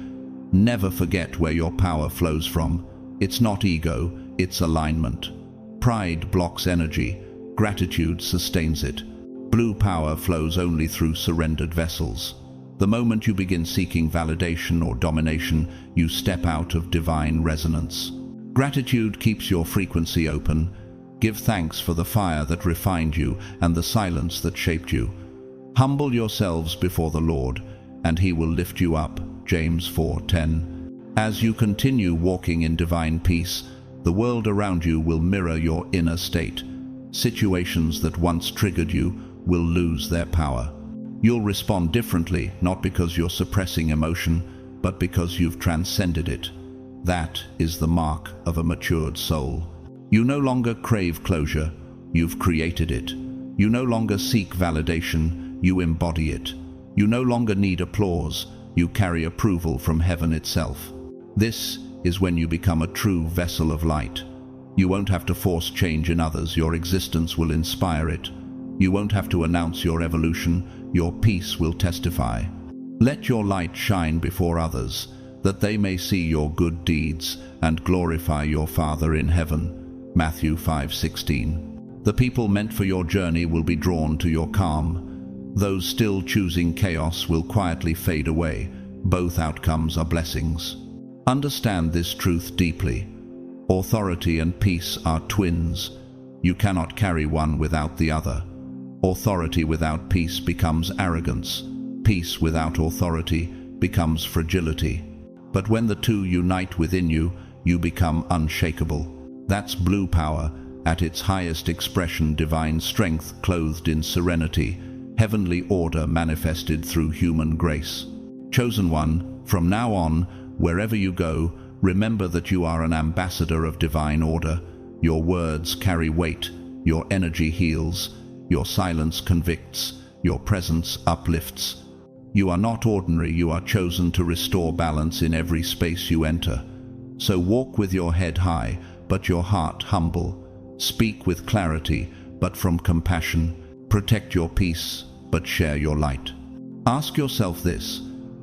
Never forget where your power flows from. It's not ego, it's alignment. Pride blocks energy. Gratitude sustains it. Blue power flows only through surrendered vessels. The moment you begin seeking validation or domination, you step out of divine resonance. Gratitude keeps your frequency open. Give thanks for the fire that refined you and the silence that shaped you. Humble yourselves before the Lord, and He will lift you up. James 4:10. As you continue walking in divine peace, the world around you will mirror your inner state. Situations that once triggered you will lose their power. You'll respond differently, not because you're suppressing emotion, but because you've transcended it. That is the mark of a matured soul. You no longer crave closure, you've created it. You no longer seek validation, you embody it. You no longer need applause, you carry approval from heaven itself. This is when you become a true vessel of light. You won't have to force change in others, your existence will inspire it. You won't have to announce your evolution, your peace will testify. Let your light shine before others, that they may see your good deeds and glorify your Father in heaven. Matthew 5:16. The people meant for your journey will be drawn to your calm. Those still choosing chaos will quietly fade away. Both outcomes are blessings. Understand this truth deeply. Authority and peace are twins. You cannot carry one without the other. Authority without peace becomes arrogance. Peace without authority becomes fragility. But when the two unite within you, you become unshakable. That's blue power, at its highest expression, divine strength clothed in serenity, heavenly order manifested through human grace. Chosen one, from now on, wherever you go, remember that you are an ambassador of divine order. Your words carry weight, your energy heals, your silence convicts, your presence uplifts. You are not ordinary, you are chosen to restore balance in every space you enter. So walk with your head high, but your heart humble. Speak with clarity, but from compassion. Protect your peace, but share your light. Ask yourself this: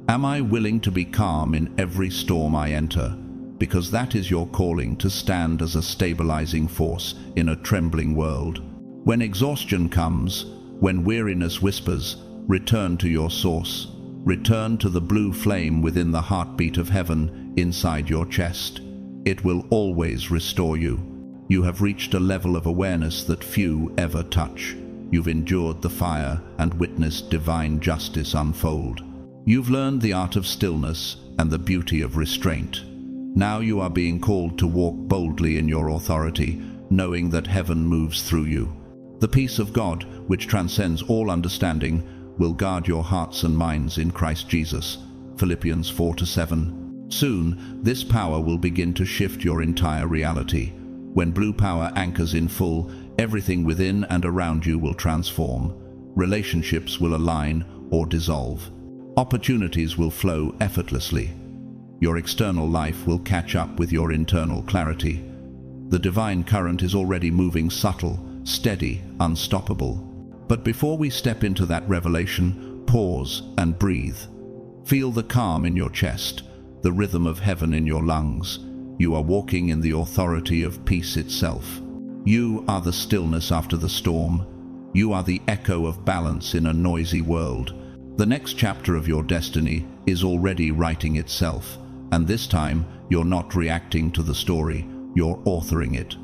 am I willing to be calm in every storm I enter? Because that is your calling, to stand as a stabilizing force in a trembling world. When exhaustion comes, when weariness whispers, return to your source. Return to the blue flame within the heartbeat of heaven inside your chest. It will always restore you. You have reached a level of awareness that few ever touch. You've endured the fire and witnessed divine justice unfold. You've learned the art of stillness and the beauty of restraint. Now you are being called to walk boldly in your authority, knowing that heaven moves through you. The peace of God, which transcends all understanding, will guard your hearts and minds in Christ Jesus. Philippians 4:7. Soon, this power will begin to shift your entire reality. When blue power anchors in full, everything within and around you will transform. Relationships will align or dissolve. Opportunities will flow effortlessly. Your external life will catch up with your internal clarity. The divine current is already moving, subtle, steady, unstoppable. But before we step into that revelation, pause and breathe. Feel the calm in your chest, the rhythm of heaven in your lungs. You are walking in the authority of peace itself. You are the stillness after the storm. You are the echo of balance in a noisy world. The next chapter of your destiny is already writing itself, and this time you're not reacting to the story, you're authoring it.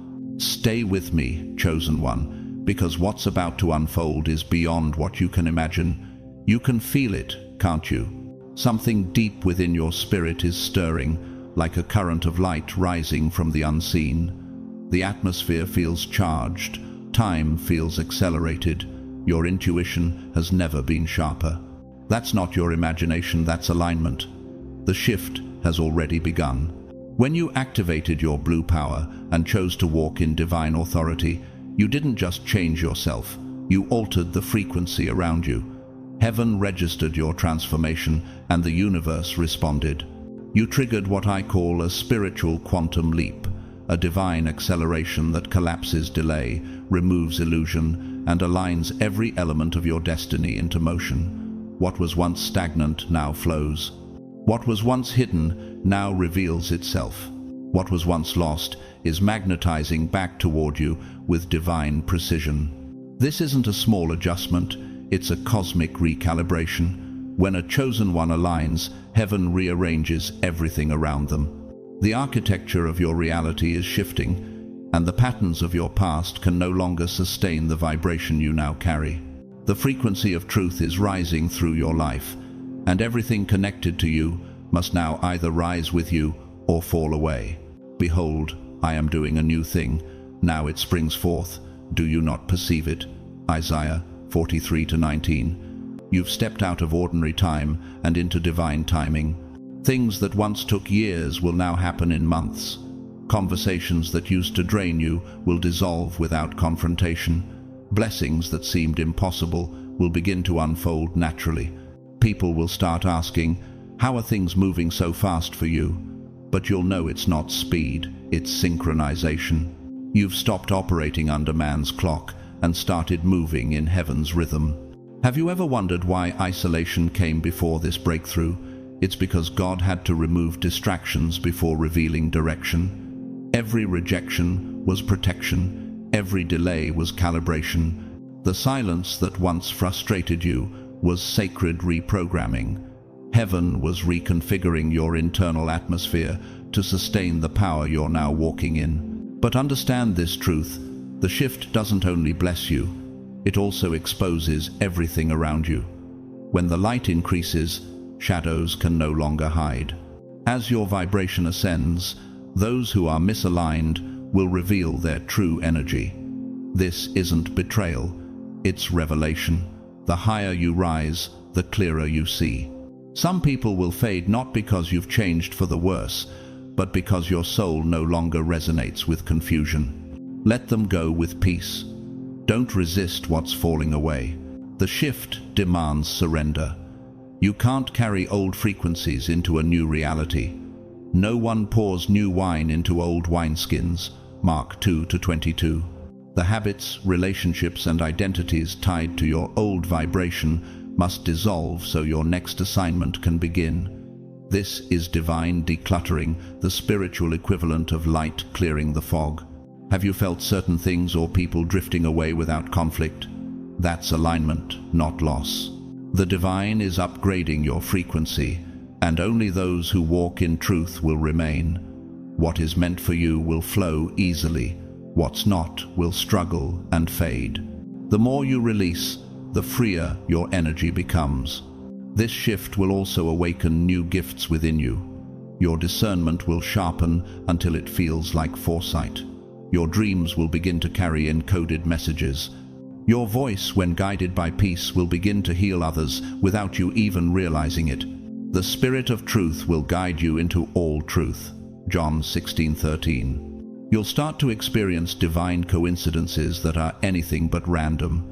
Stay with me, chosen one, because what's about to unfold is beyond what you can imagine. You can feel it, can't you? Something deep within your spirit is stirring, like a current of light rising from the unseen. The atmosphere feels charged, time feels accelerated. Your intuition has never been sharper. That's not your imagination, that's alignment. The shift has already begun. When you activated your blue power and chose to walk in divine authority, you didn't just change yourself, you altered the frequency around you. Heaven registered your transformation and the universe responded. You triggered what I call a spiritual quantum leap, a divine acceleration that collapses delay, removes illusion, and aligns every element of your destiny into motion. What was once stagnant now flows. What was once hidden now reveals itself. What was once lost is magnetizing back toward you with divine precision. This isn't a small adjustment, it's a cosmic recalibration. When a chosen one aligns, heaven rearranges everything around them. The architecture of your reality is shifting, and the patterns of your past can no longer sustain the vibration you now carry. The frequency of truth is rising through your life, and everything connected to you must now either rise with you or fall away. Behold, I am doing a new thing. Now it springs forth. Do you not perceive it? Isaiah 43:19. You've stepped out of ordinary time and into divine timing. Things that once took years will now happen in months. Conversations that used to drain you will dissolve without confrontation. Blessings that seemed impossible will begin to unfold naturally. People will start asking, how are things moving so fast for you? But you'll know it's not speed, it's synchronization. You've stopped operating under man's clock and started moving in heaven's rhythm. Have you ever wondered why isolation came before this breakthrough? It's because God had to remove distractions before revealing direction. Every rejection was protection. Every delay was calibration. The silence that once frustrated you was sacred reprogramming. Heaven was reconfiguring your internal atmosphere to sustain the power you're now walking in. But understand this truth, the shift doesn't only bless you, it also exposes everything around you. When the light increases, shadows can no longer hide. As your vibration ascends, those who are misaligned will reveal their true energy. This isn't betrayal, it's revelation. The higher you rise, the clearer you see. Some people will fade not because you've changed for the worse, but because your soul no longer resonates with confusion. Let them go with peace. Don't resist what's falling away. The shift demands surrender. You can't carry old frequencies into a new reality. No one pours new wine into old wineskins. Mark 2:22. The habits, relationships, and identities tied to your old vibration must dissolve so your next assignment can begin. This is divine decluttering, the spiritual equivalent of light clearing the fog. Have you felt certain things or people drifting away without conflict? That's alignment, not loss. The divine is upgrading your frequency, and only those who walk in truth will remain. What is meant for you will flow easily. What's not will struggle and fade. The more you release, the freer your energy becomes. This shift will also awaken new gifts within you. Your discernment will sharpen until it feels like foresight. Your dreams will begin to carry encoded messages. Your voice, when guided by peace, will begin to heal others without you even realizing it. The Spirit of truth will guide you into all truth. John 16:13. You'll start to experience divine coincidences that are anything but random.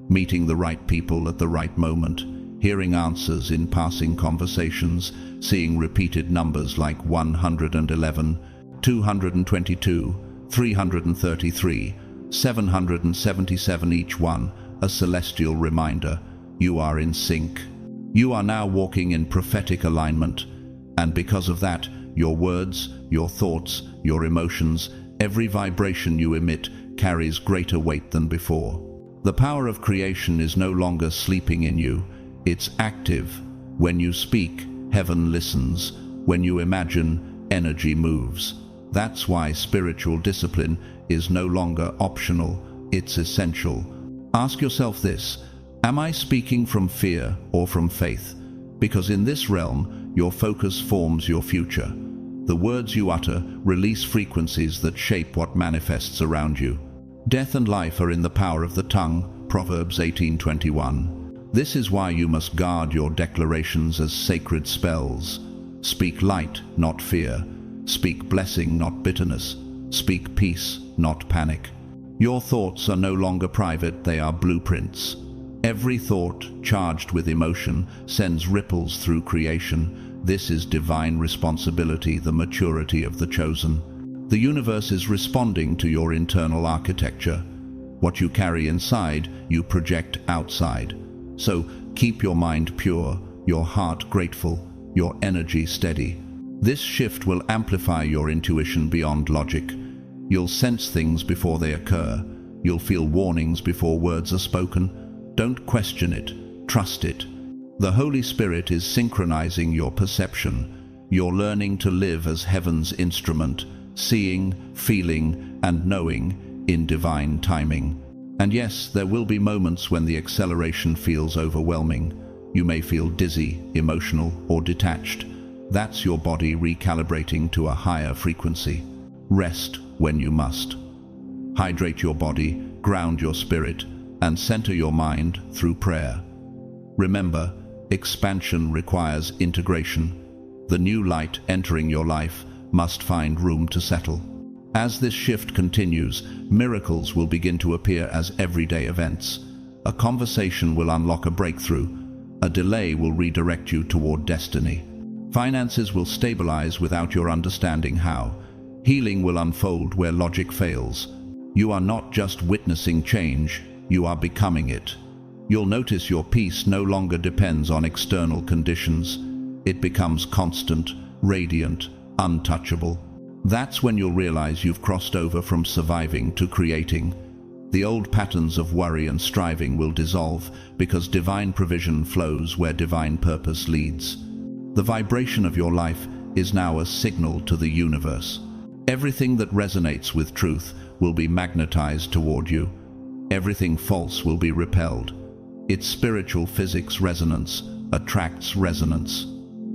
Meeting the right people at the right moment, hearing answers in passing conversations, seeing repeated numbers like 111, 222, 333, 777 each one, a celestial reminder. You are in sync. You are now walking in prophetic alignment, and because of that, your words, your thoughts, your emotions, every vibration you emit carries greater weight than before. The power of creation is no longer sleeping in you, it's active. When you speak, heaven listens. When you imagine, energy moves. That's why spiritual discipline is no longer optional, it's essential. Ask yourself this: am I speaking from fear or from faith? Because in this realm, your focus forms your future. The words you utter release frequencies that shape what manifests around you. Death and life are in the power of the tongue, Proverbs 18:21. This is why you must guard your declarations as sacred spells. Speak light, not fear. Speak blessing, not bitterness. Speak peace, not panic. Your thoughts are no longer private, they are blueprints. Every thought, charged with emotion, sends ripples through creation. This is divine responsibility, the maturity of the chosen. The universe is responding to your internal architecture. What you carry inside, you project outside. So keep your mind pure, your heart grateful, your energy steady. This shift will amplify your intuition beyond logic. You'll sense things before they occur. You'll feel warnings before words are spoken. Don't question it, trust it. The Holy Spirit is synchronizing your perception. You're learning to live as heaven's instrument, seeing, feeling, and knowing in divine timing. And yes, there will be moments when the acceleration feels overwhelming. You may feel dizzy, emotional, or detached. That's your body recalibrating to a higher frequency. Rest when you must. Hydrate your body, ground your spirit, and center your mind through prayer. Remember, expansion requires integration. The new light entering your life must find room to settle. As this shift continues, miracles will begin to appear as everyday events. A conversation will unlock a breakthrough. A delay will redirect you toward destiny. Finances will stabilize without your understanding how. Healing will unfold where logic fails. You are not just witnessing change, you are becoming it. You'll notice your peace no longer depends on external conditions. It becomes constant, radiant, untouchable. That's when you'll realize you've crossed over from surviving to creating. The old patterns of worry and striving will dissolve because divine provision flows where divine purpose leads. The vibration of your life is now a signal to the universe. Everything that resonates with truth will be magnetized toward you. Everything false will be repelled. Its spiritual physics resonance attracts resonance.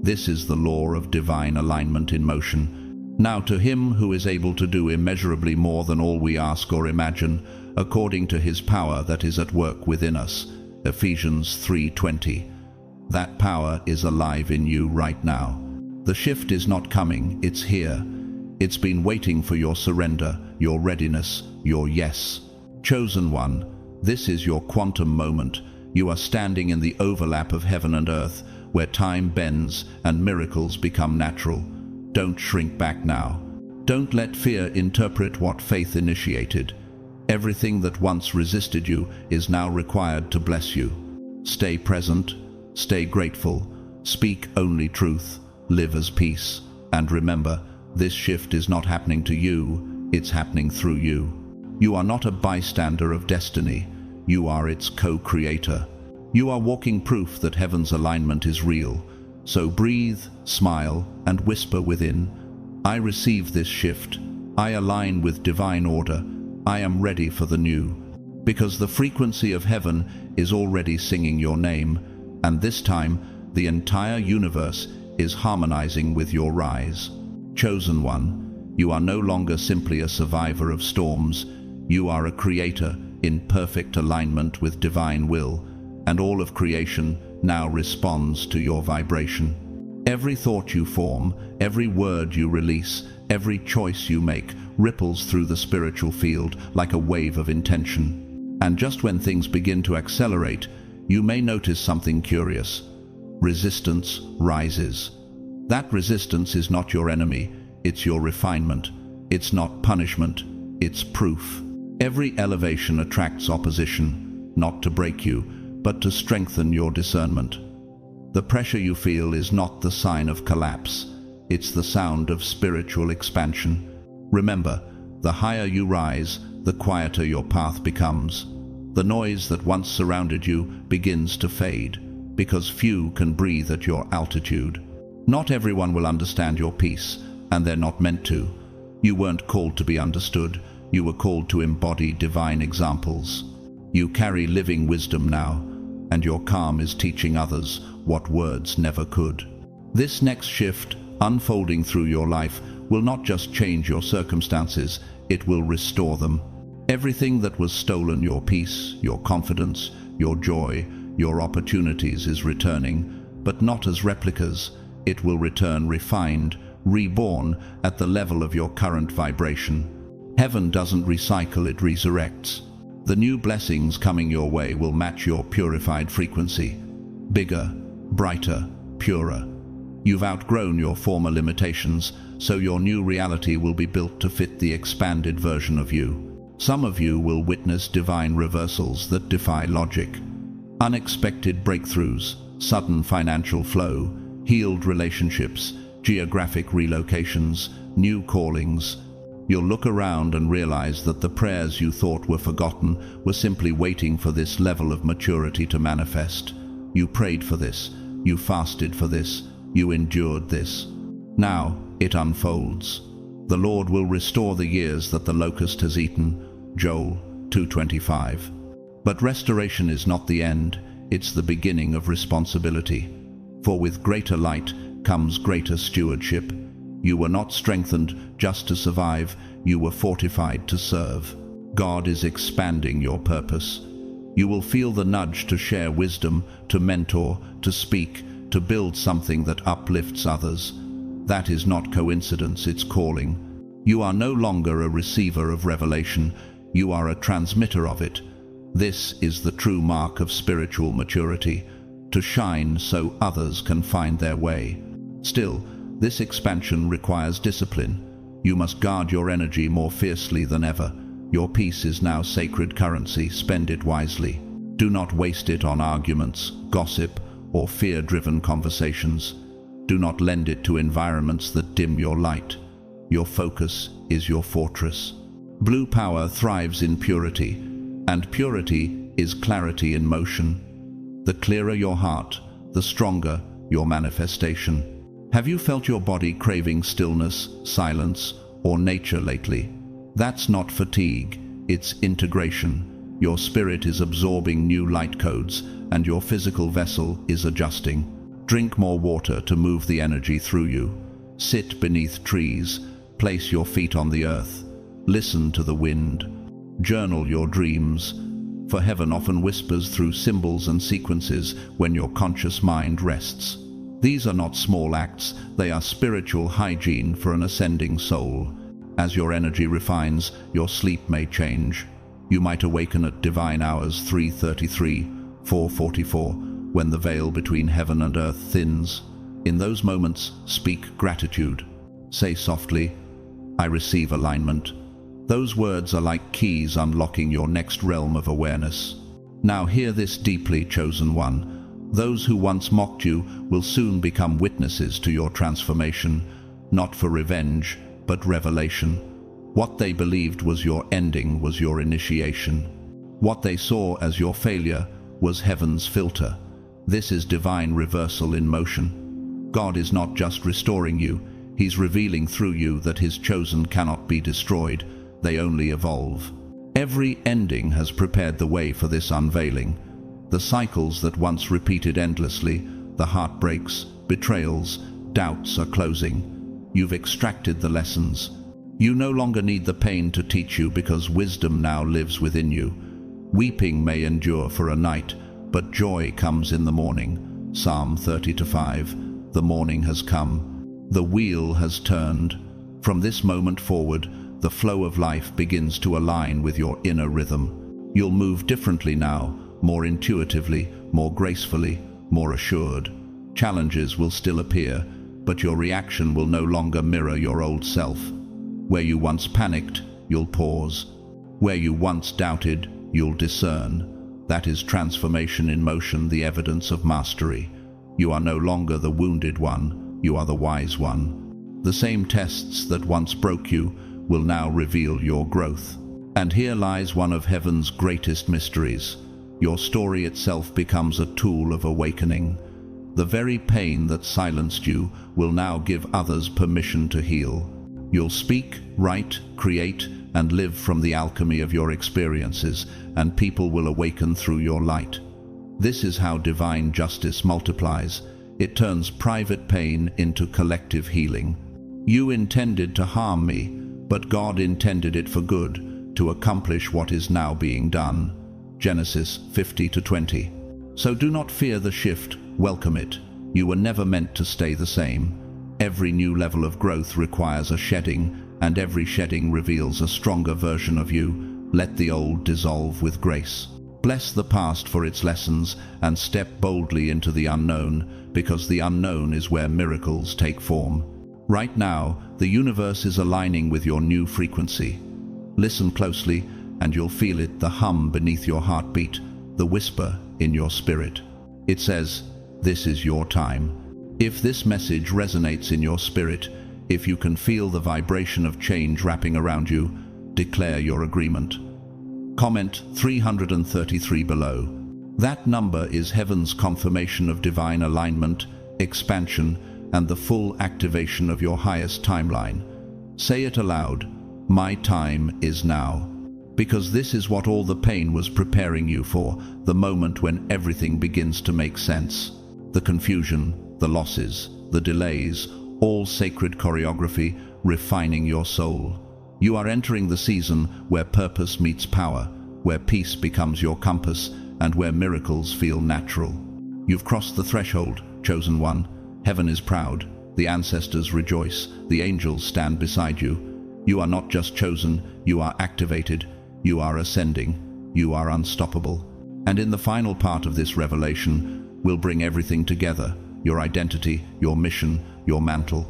This is the law of divine alignment in motion. Now to him who is able to do immeasurably more than all we ask or imagine, according to his power that is at work within us. Ephesians 3:20. That power is alive in you right now. The shift is not coming, it's here. It's been waiting for your surrender, your readiness, your yes. Chosen one, this is your quantum moment. You are standing in the overlap of heaven and earth, where time bends and miracles become natural. Don't shrink back now. Don't let fear interpret what faith initiated. Everything that once resisted you is now required to bless you. Stay present, stay grateful, speak only truth, live as peace, and remember, this shift is not happening to you, it's happening through you. You are not a bystander of destiny, you are its co-creator. You are walking proof that heaven's alignment is real. So breathe, smile, and whisper within, I receive this shift. I align with divine order. I am ready for the new. Because the frequency of heaven is already singing your name, and this time the entire universe is harmonizing with your rise. Chosen one, you are no longer simply a survivor of storms. You are a creator in perfect alignment with divine will, and all of creation now responds to your vibration. Every thought you form, every word you release, every choice you make ripples through the spiritual field like a wave of intention. And just when things begin to accelerate, you may notice something curious. Resistance rises. That resistance is not your enemy, it's your refinement. It's not punishment, it's proof. Every elevation attracts opposition, not to break you, but to strengthen your discernment. The pressure you feel is not the sign of collapse, it's the sound of spiritual expansion. Remember, the higher you rise, the quieter your path becomes. The noise that once surrounded you begins to fade, because few can breathe at your altitude. Not everyone will understand your peace, and they're not meant to. You weren't called to be understood, you were called to embody divine examples. You carry living wisdom now, and your calm is teaching others what words never could. This next shift, unfolding through your life, will not just change your circumstances, it will restore them. Everything that was stolen, your peace, your confidence, your joy, your opportunities, is returning, but not as replicas. It will return refined, reborn at the level of your current vibration. Heaven doesn't recycle, it resurrects. The new blessings coming your way will match your purified frequency. Bigger, brighter, purer. You've outgrown your former limitations, so your new reality will be built to fit the expanded version of you. Some of you will witness divine reversals that defy logic. Unexpected breakthroughs, sudden financial flow, healed relationships, geographic relocations, new callings. You'll look around and realize that the prayers you thought were forgotten were simply waiting for this level of maturity to manifest. You prayed for this, you fasted for this, you endured this. Now it unfolds. The Lord will restore the years that the locust has eaten. Joel 2:25. But restoration is not the end, it's the beginning of responsibility. For with greater light comes greater stewardship. You were not strengthened just to survive, you were fortified to serve. God is expanding your purpose. You will feel the nudge to share wisdom, to mentor, to speak, to build something that uplifts others. That is not coincidence, it's calling. You are no longer a receiver of revelation, you are a transmitter of it. This is the true mark of spiritual maturity, to shine so others can find their way. Still, this expansion requires discipline. You must guard your energy more fiercely than ever. Your peace is now sacred currency, spend it wisely. Do not waste it on arguments, gossip, or fear-driven conversations. Do not lend it to environments that dim your light. Your focus is your fortress. Blue power thrives in purity, and purity is clarity in motion. The clearer your heart, the stronger your manifestation. Have you felt your body craving stillness, silence, or nature lately? That's not fatigue, it's integration. Your spirit is absorbing new light codes, and your physical vessel is adjusting. Drink more water to move the energy through you. Sit beneath trees, place your feet on the earth. Listen to the wind. Journal your dreams, for heaven often whispers through symbols and sequences when your conscious mind rests. These are not small acts, they are spiritual hygiene for an ascending soul. As your energy refines, your sleep may change. You might awaken at divine hours 3:33, 4:44, when the veil between heaven and earth thins. In those moments, speak gratitude. Say softly, I receive alignment. Those words are like keys unlocking your next realm of awareness. Now hear this deeply, chosen one. Those who once mocked you will soon become witnesses to your transformation, not for revenge, but revelation. What they believed was your ending was your initiation. What they saw as your failure was heaven's filter. This is divine reversal in motion. God is not just restoring you, He's revealing through you that His chosen cannot be destroyed, they only evolve. Every ending has prepared the way for this unveiling. The cycles that once repeated endlessly, the heartbreaks, betrayals, doubts are closing. You've extracted the lessons. You no longer need the pain to teach you because wisdom now lives within you. Weeping may endure for a night, but joy comes in the morning. Psalm 30:5. The morning has come. The wheel has turned. From this moment forward, the flow of life begins to align with your inner rhythm. You'll move differently now, more intuitively, more gracefully, more assured. Challenges will still appear, but your reaction will no longer mirror your old self. Where you once panicked, you'll pause. Where you once doubted, you'll discern. That is transformation in motion, the evidence of mastery. You are no longer the wounded one, you are the wise one. The same tests that once broke you will now reveal your growth. And here lies one of heaven's greatest mysteries. Your story itself becomes a tool of awakening. The very pain that silenced you will now give others permission to heal. You'll speak, write, create, and live from the alchemy of your experiences, and people will awaken through your light. This is how divine justice multiplies. It turns private pain into collective healing. You intended to harm me, but God intended it for good, to accomplish what is now being done. Genesis 50-20. So do not fear the shift, welcome it. You were never meant to stay the same. Every new level of growth requires a shedding, and every shedding reveals a stronger version of you. Let the old dissolve with grace. Bless the past for its lessons and step boldly into the unknown, because the unknown is where miracles take form. Right now, the universe is aligning with your new frequency. Listen closely, and you'll feel it, the hum beneath your heartbeat, the whisper in your spirit. It says, "This is your time." If this message resonates in your spirit, if you can feel the vibration of change wrapping around you, declare your agreement. Comment 333 below. That number is heaven's confirmation of divine alignment, expansion, and the full activation of your highest timeline. Say it aloud, "My time is now." Because this is what all the pain was preparing you for, the moment when everything begins to make sense. The confusion, the losses, the delays, all sacred choreography, refining your soul. You are entering the season where purpose meets power, where peace becomes your compass, and where miracles feel natural. You've crossed the threshold, chosen one. Heaven is proud, the ancestors rejoice, the angels stand beside you. You are not just chosen, you are activated, you are ascending, you are unstoppable. And in the final part of this revelation, we'll bring everything together, your identity, your mission, your mantle.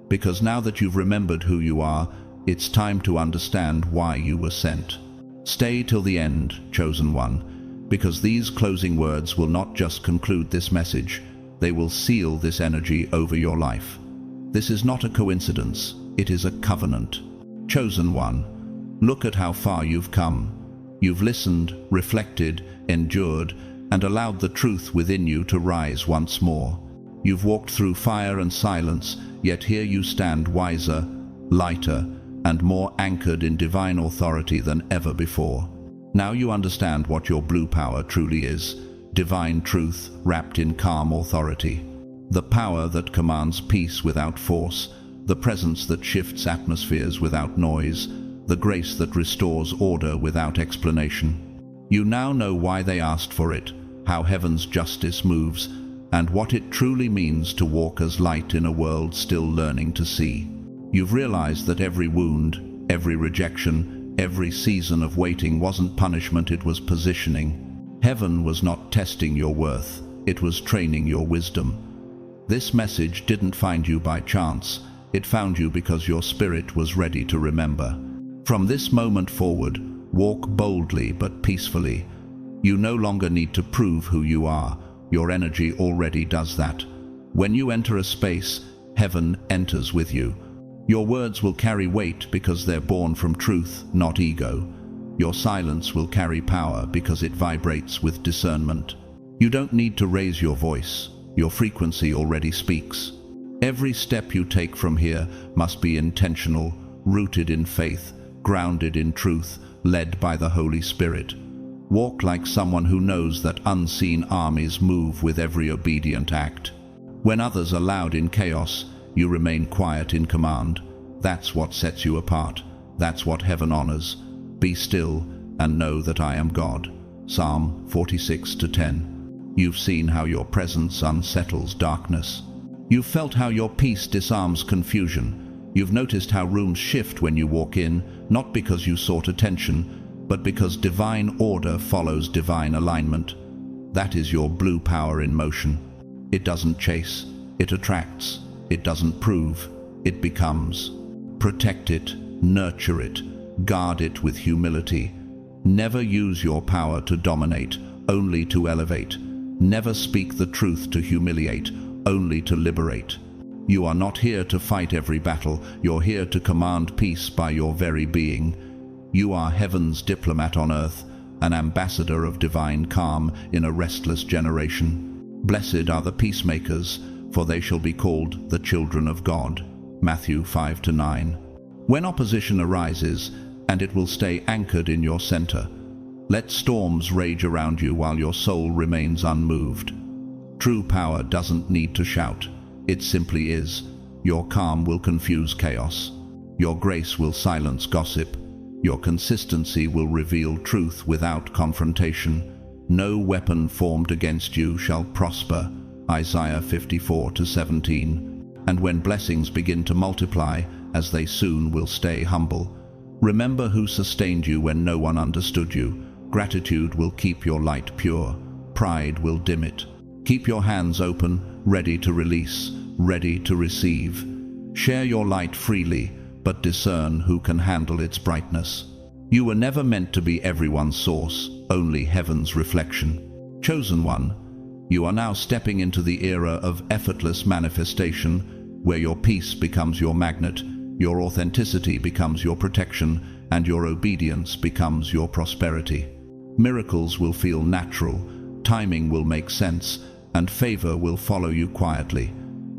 Because now that you've remembered who you are, it's time to understand why you were sent. Stay till the end, chosen one, because these closing words will not just conclude this message, they will seal this energy over your life. This is not a coincidence, it is a covenant. Chosen one, look at how far you've come. You've listened, reflected, endured, and allowed the truth within you to rise once more. You've walked through fire and silence, yet here you stand wiser, lighter, and more anchored in divine authority than ever before. Now you understand what your blue power truly is, divine truth wrapped in calm authority. The power that commands peace without force, the presence that shifts atmospheres without noise, the grace that restores order without explanation. You now know why they asked for it, how heaven's justice moves, and what it truly means to walk as light in a world still learning to see. You've realized that every wound, every rejection, every season of waiting wasn't punishment, it was positioning. Heaven was not testing your worth, it was training your wisdom. This message didn't find you by chance, it found you because your spirit was ready to remember. From this moment forward, walk boldly but peacefully. You no longer need to prove who you are. Your energy already does that. When you enter a space, heaven enters with you. Your words will carry weight because they're born from truth, not ego. Your silence will carry power because it vibrates with discernment. You don't need to raise your voice. Your frequency already speaks. Every step you take from here must be intentional, rooted in faith, grounded in truth, led by the Holy Spirit. Walk like someone who knows that unseen armies move with every obedient act. When others are loud in chaos, you remain quiet in command. That's what sets you apart. That's what heaven honors. Be still and know that I am God. Psalm 46:10. You've seen how your presence unsettles darkness. You've felt how your peace disarms confusion. You've noticed how rooms shift when you walk in, not because you sought attention, but because divine order follows divine alignment. That is your blue power in motion. It doesn't chase, it attracts. It doesn't prove, it becomes. Protect it, nurture it, Guard it with humility. Never use your power to dominate, only to elevate. Never speak the truth to humiliate, only to liberate. You are not here to fight every battle, you're here to command peace by your very being. You are heaven's diplomat on earth, an ambassador of divine calm in a restless generation. Blessed are the peacemakers, for they shall be called the children of God. Matthew 5-9. When opposition arises, and it will stay anchored in your center, let storms rage around you while your soul remains unmoved. True power doesn't need to shout. It simply is. Your calm will confuse chaos. Your grace will silence gossip. Your consistency will reveal truth without confrontation. No weapon formed against you shall prosper. Isaiah 54-17. And when blessings begin to multiply, as they soon will stay humble, remember who sustained you when no one understood you. Gratitude will keep your light pure. Pride will dim it. Keep your hands open, ready to release, ready to receive. Share your light freely, but discern who can handle its brightness. You were never meant to be everyone's source, only heaven's reflection. Chosen one, you are now stepping into the era of effortless manifestation, where your peace becomes your magnet, your authenticity becomes your protection, and your obedience becomes your prosperity. Miracles will feel natural, timing will make sense, and favor will follow you quietly.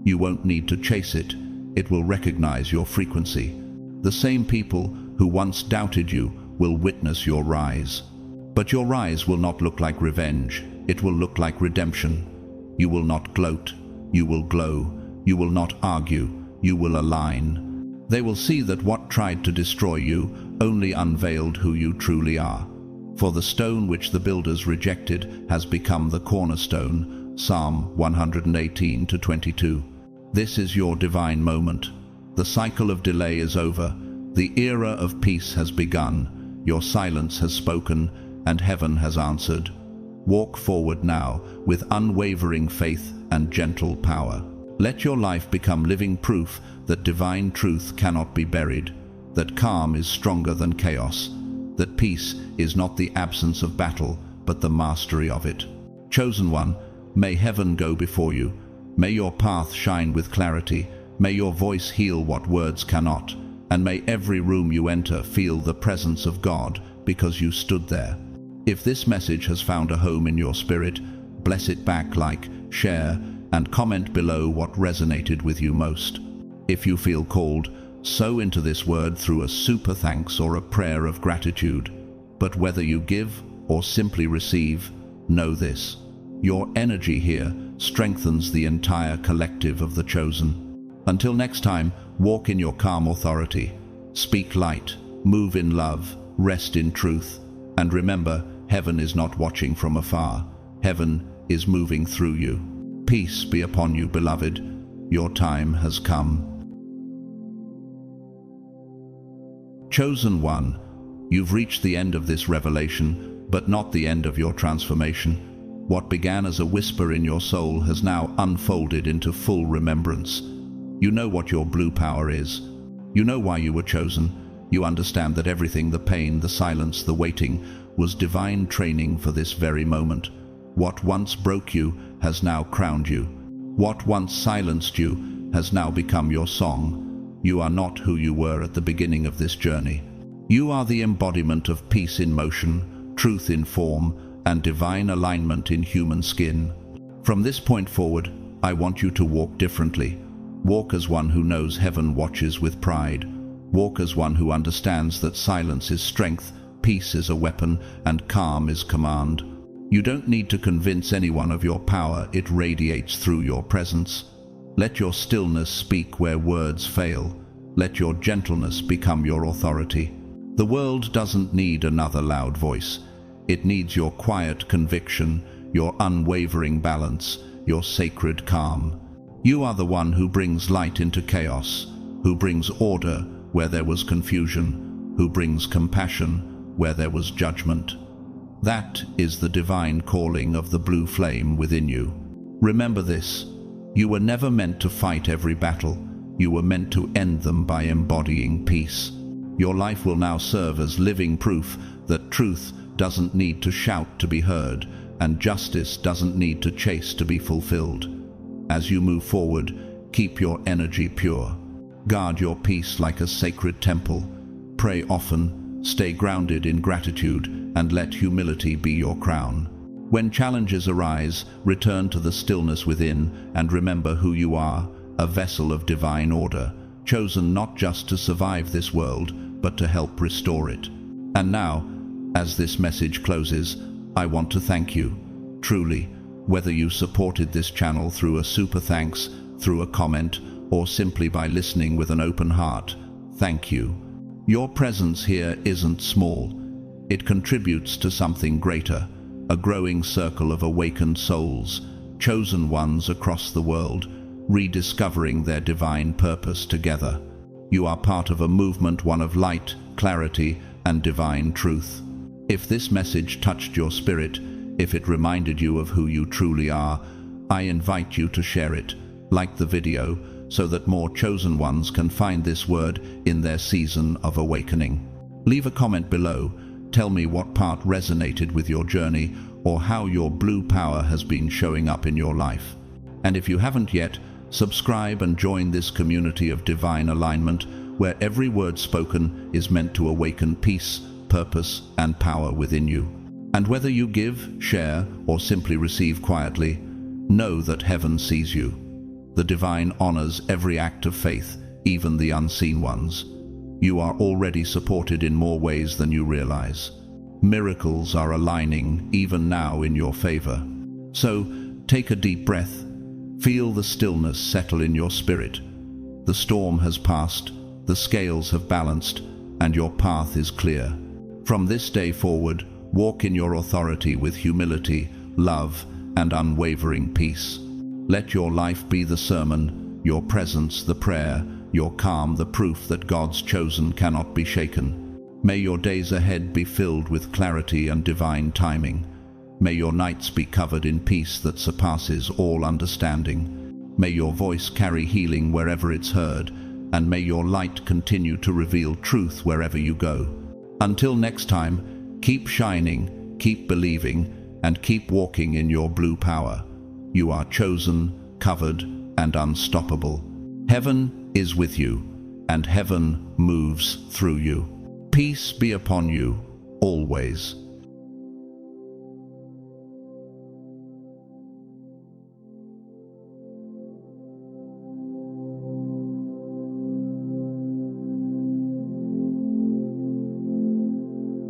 You won't need to chase it. It will recognize your frequency. The same people who once doubted you will witness your rise. But your rise will not look like revenge. It will look like redemption. You will not gloat. You will glow. You will not argue. You will align. They will see that what tried to destroy you only unveiled who you truly are. For the stone which the builders rejected has become the cornerstone. Psalm 118-22. This is your divine moment. The cycle of delay is over. The era of peace has begun. Your silence has spoken, and heaven has answered. Walk forward now with unwavering faith and gentle power. Let your life become living proof that divine truth cannot be buried, that calm is stronger than chaos, that peace is not the absence of battle, but the mastery of it. Chosen one, may heaven go before you. May your path shine with clarity. May your voice heal what words cannot. And may every room you enter feel the presence of God because you stood there. If this message has found a home in your spirit, bless it back, like, share, and comment below what resonated with you most. If you feel called, sow into this word through a super thanks or a prayer of gratitude. But whether you give or simply receive, know this: your energy here strengthens the entire collective of the chosen. Until next time, walk in your calm authority. Speak light, move in love, rest in truth. And remember, heaven is not watching from afar. Heaven is moving through you. Peace be upon you, beloved. Your time has come. Chosen one, you've reached the end of this revelation, but not the end of your transformation. What began as a whisper in your soul has now unfolded into full remembrance. You know what your blue power is. You know why you were chosen. You understand that everything, the pain, the silence, the waiting, was divine training for this very moment. What once broke you has now crowned you. What once silenced you has now become your song. You are not who you were at the beginning of this journey. You are the embodiment of peace in motion, truth in form, and divine alignment in human skin. From this point forward, I want you to walk differently. Walk as one who knows heaven watches with pride. Walk as one who understands that silence is strength, peace is a weapon, and calm is command. You don't need to convince anyone of your power. It radiates through your presence. Let your stillness speak where words fail. Let your gentleness become your authority. The world doesn't need another loud voice. It needs your quiet conviction, your unwavering balance, your sacred calm. You are the one who brings light into chaos, who brings order where there was confusion, who brings compassion where there was judgment. That is the divine calling of the blue flame within you. Remember this: you were never meant to fight every battle. You were meant to end them by embodying peace. Your life will now serve as living proof that truth doesn't need to shout to be heard, and justice doesn't need to chase to be fulfilled. As you move forward, keep your energy pure. Guard your peace like a sacred temple. Pray often, stay grounded in gratitude, and let humility be your crown. When challenges arise, return to the stillness within and remember who you are, a vessel of divine order, chosen not just to survive this world, but to help restore it. And now, as this message closes, I want to thank you, truly, whether you supported this channel through a super thanks, through a comment, or simply by listening with an open heart. Thank you. Your presence here isn't small. It contributes to something greater, a growing circle of awakened souls, chosen ones across the world, rediscovering their divine purpose together. You are part of a movement, one of light, clarity, and divine truth. If this message touched your spirit, if it reminded you of who you truly are, I invite you to share it, like the video, so that more chosen ones can find this word in their season of awakening. Leave a comment below. Tell me what part resonated with your journey or how your blue power has been showing up in your life. And if you haven't yet, subscribe and join this community of divine alignment where every word spoken is meant to awaken peace, purpose, and power within you. And whether you give, share, or simply receive quietly, know that heaven sees you. The divine honors every act of faith, even the unseen ones. You are already supported in more ways than you realize. Miracles are aligning even now in your favor. So, take a deep breath. Feel the stillness settle in your spirit. The storm has passed, the scales have balanced, and your path is clear. From this day forward, walk in your authority with humility, love, and unwavering peace. Let your life be the sermon, your presence the prayer, your calm the proof that God's chosen cannot be shaken. May your days ahead be filled with clarity and divine timing. May your nights be covered in peace that surpasses all understanding. May your voice carry healing wherever it's heard, and may your light continue to reveal truth wherever you go. Until next time, keep shining, keep believing, and keep walking in your blue power. You are chosen, covered, and unstoppable. Heaven is with you, and heaven moves through you. Peace be upon you, always.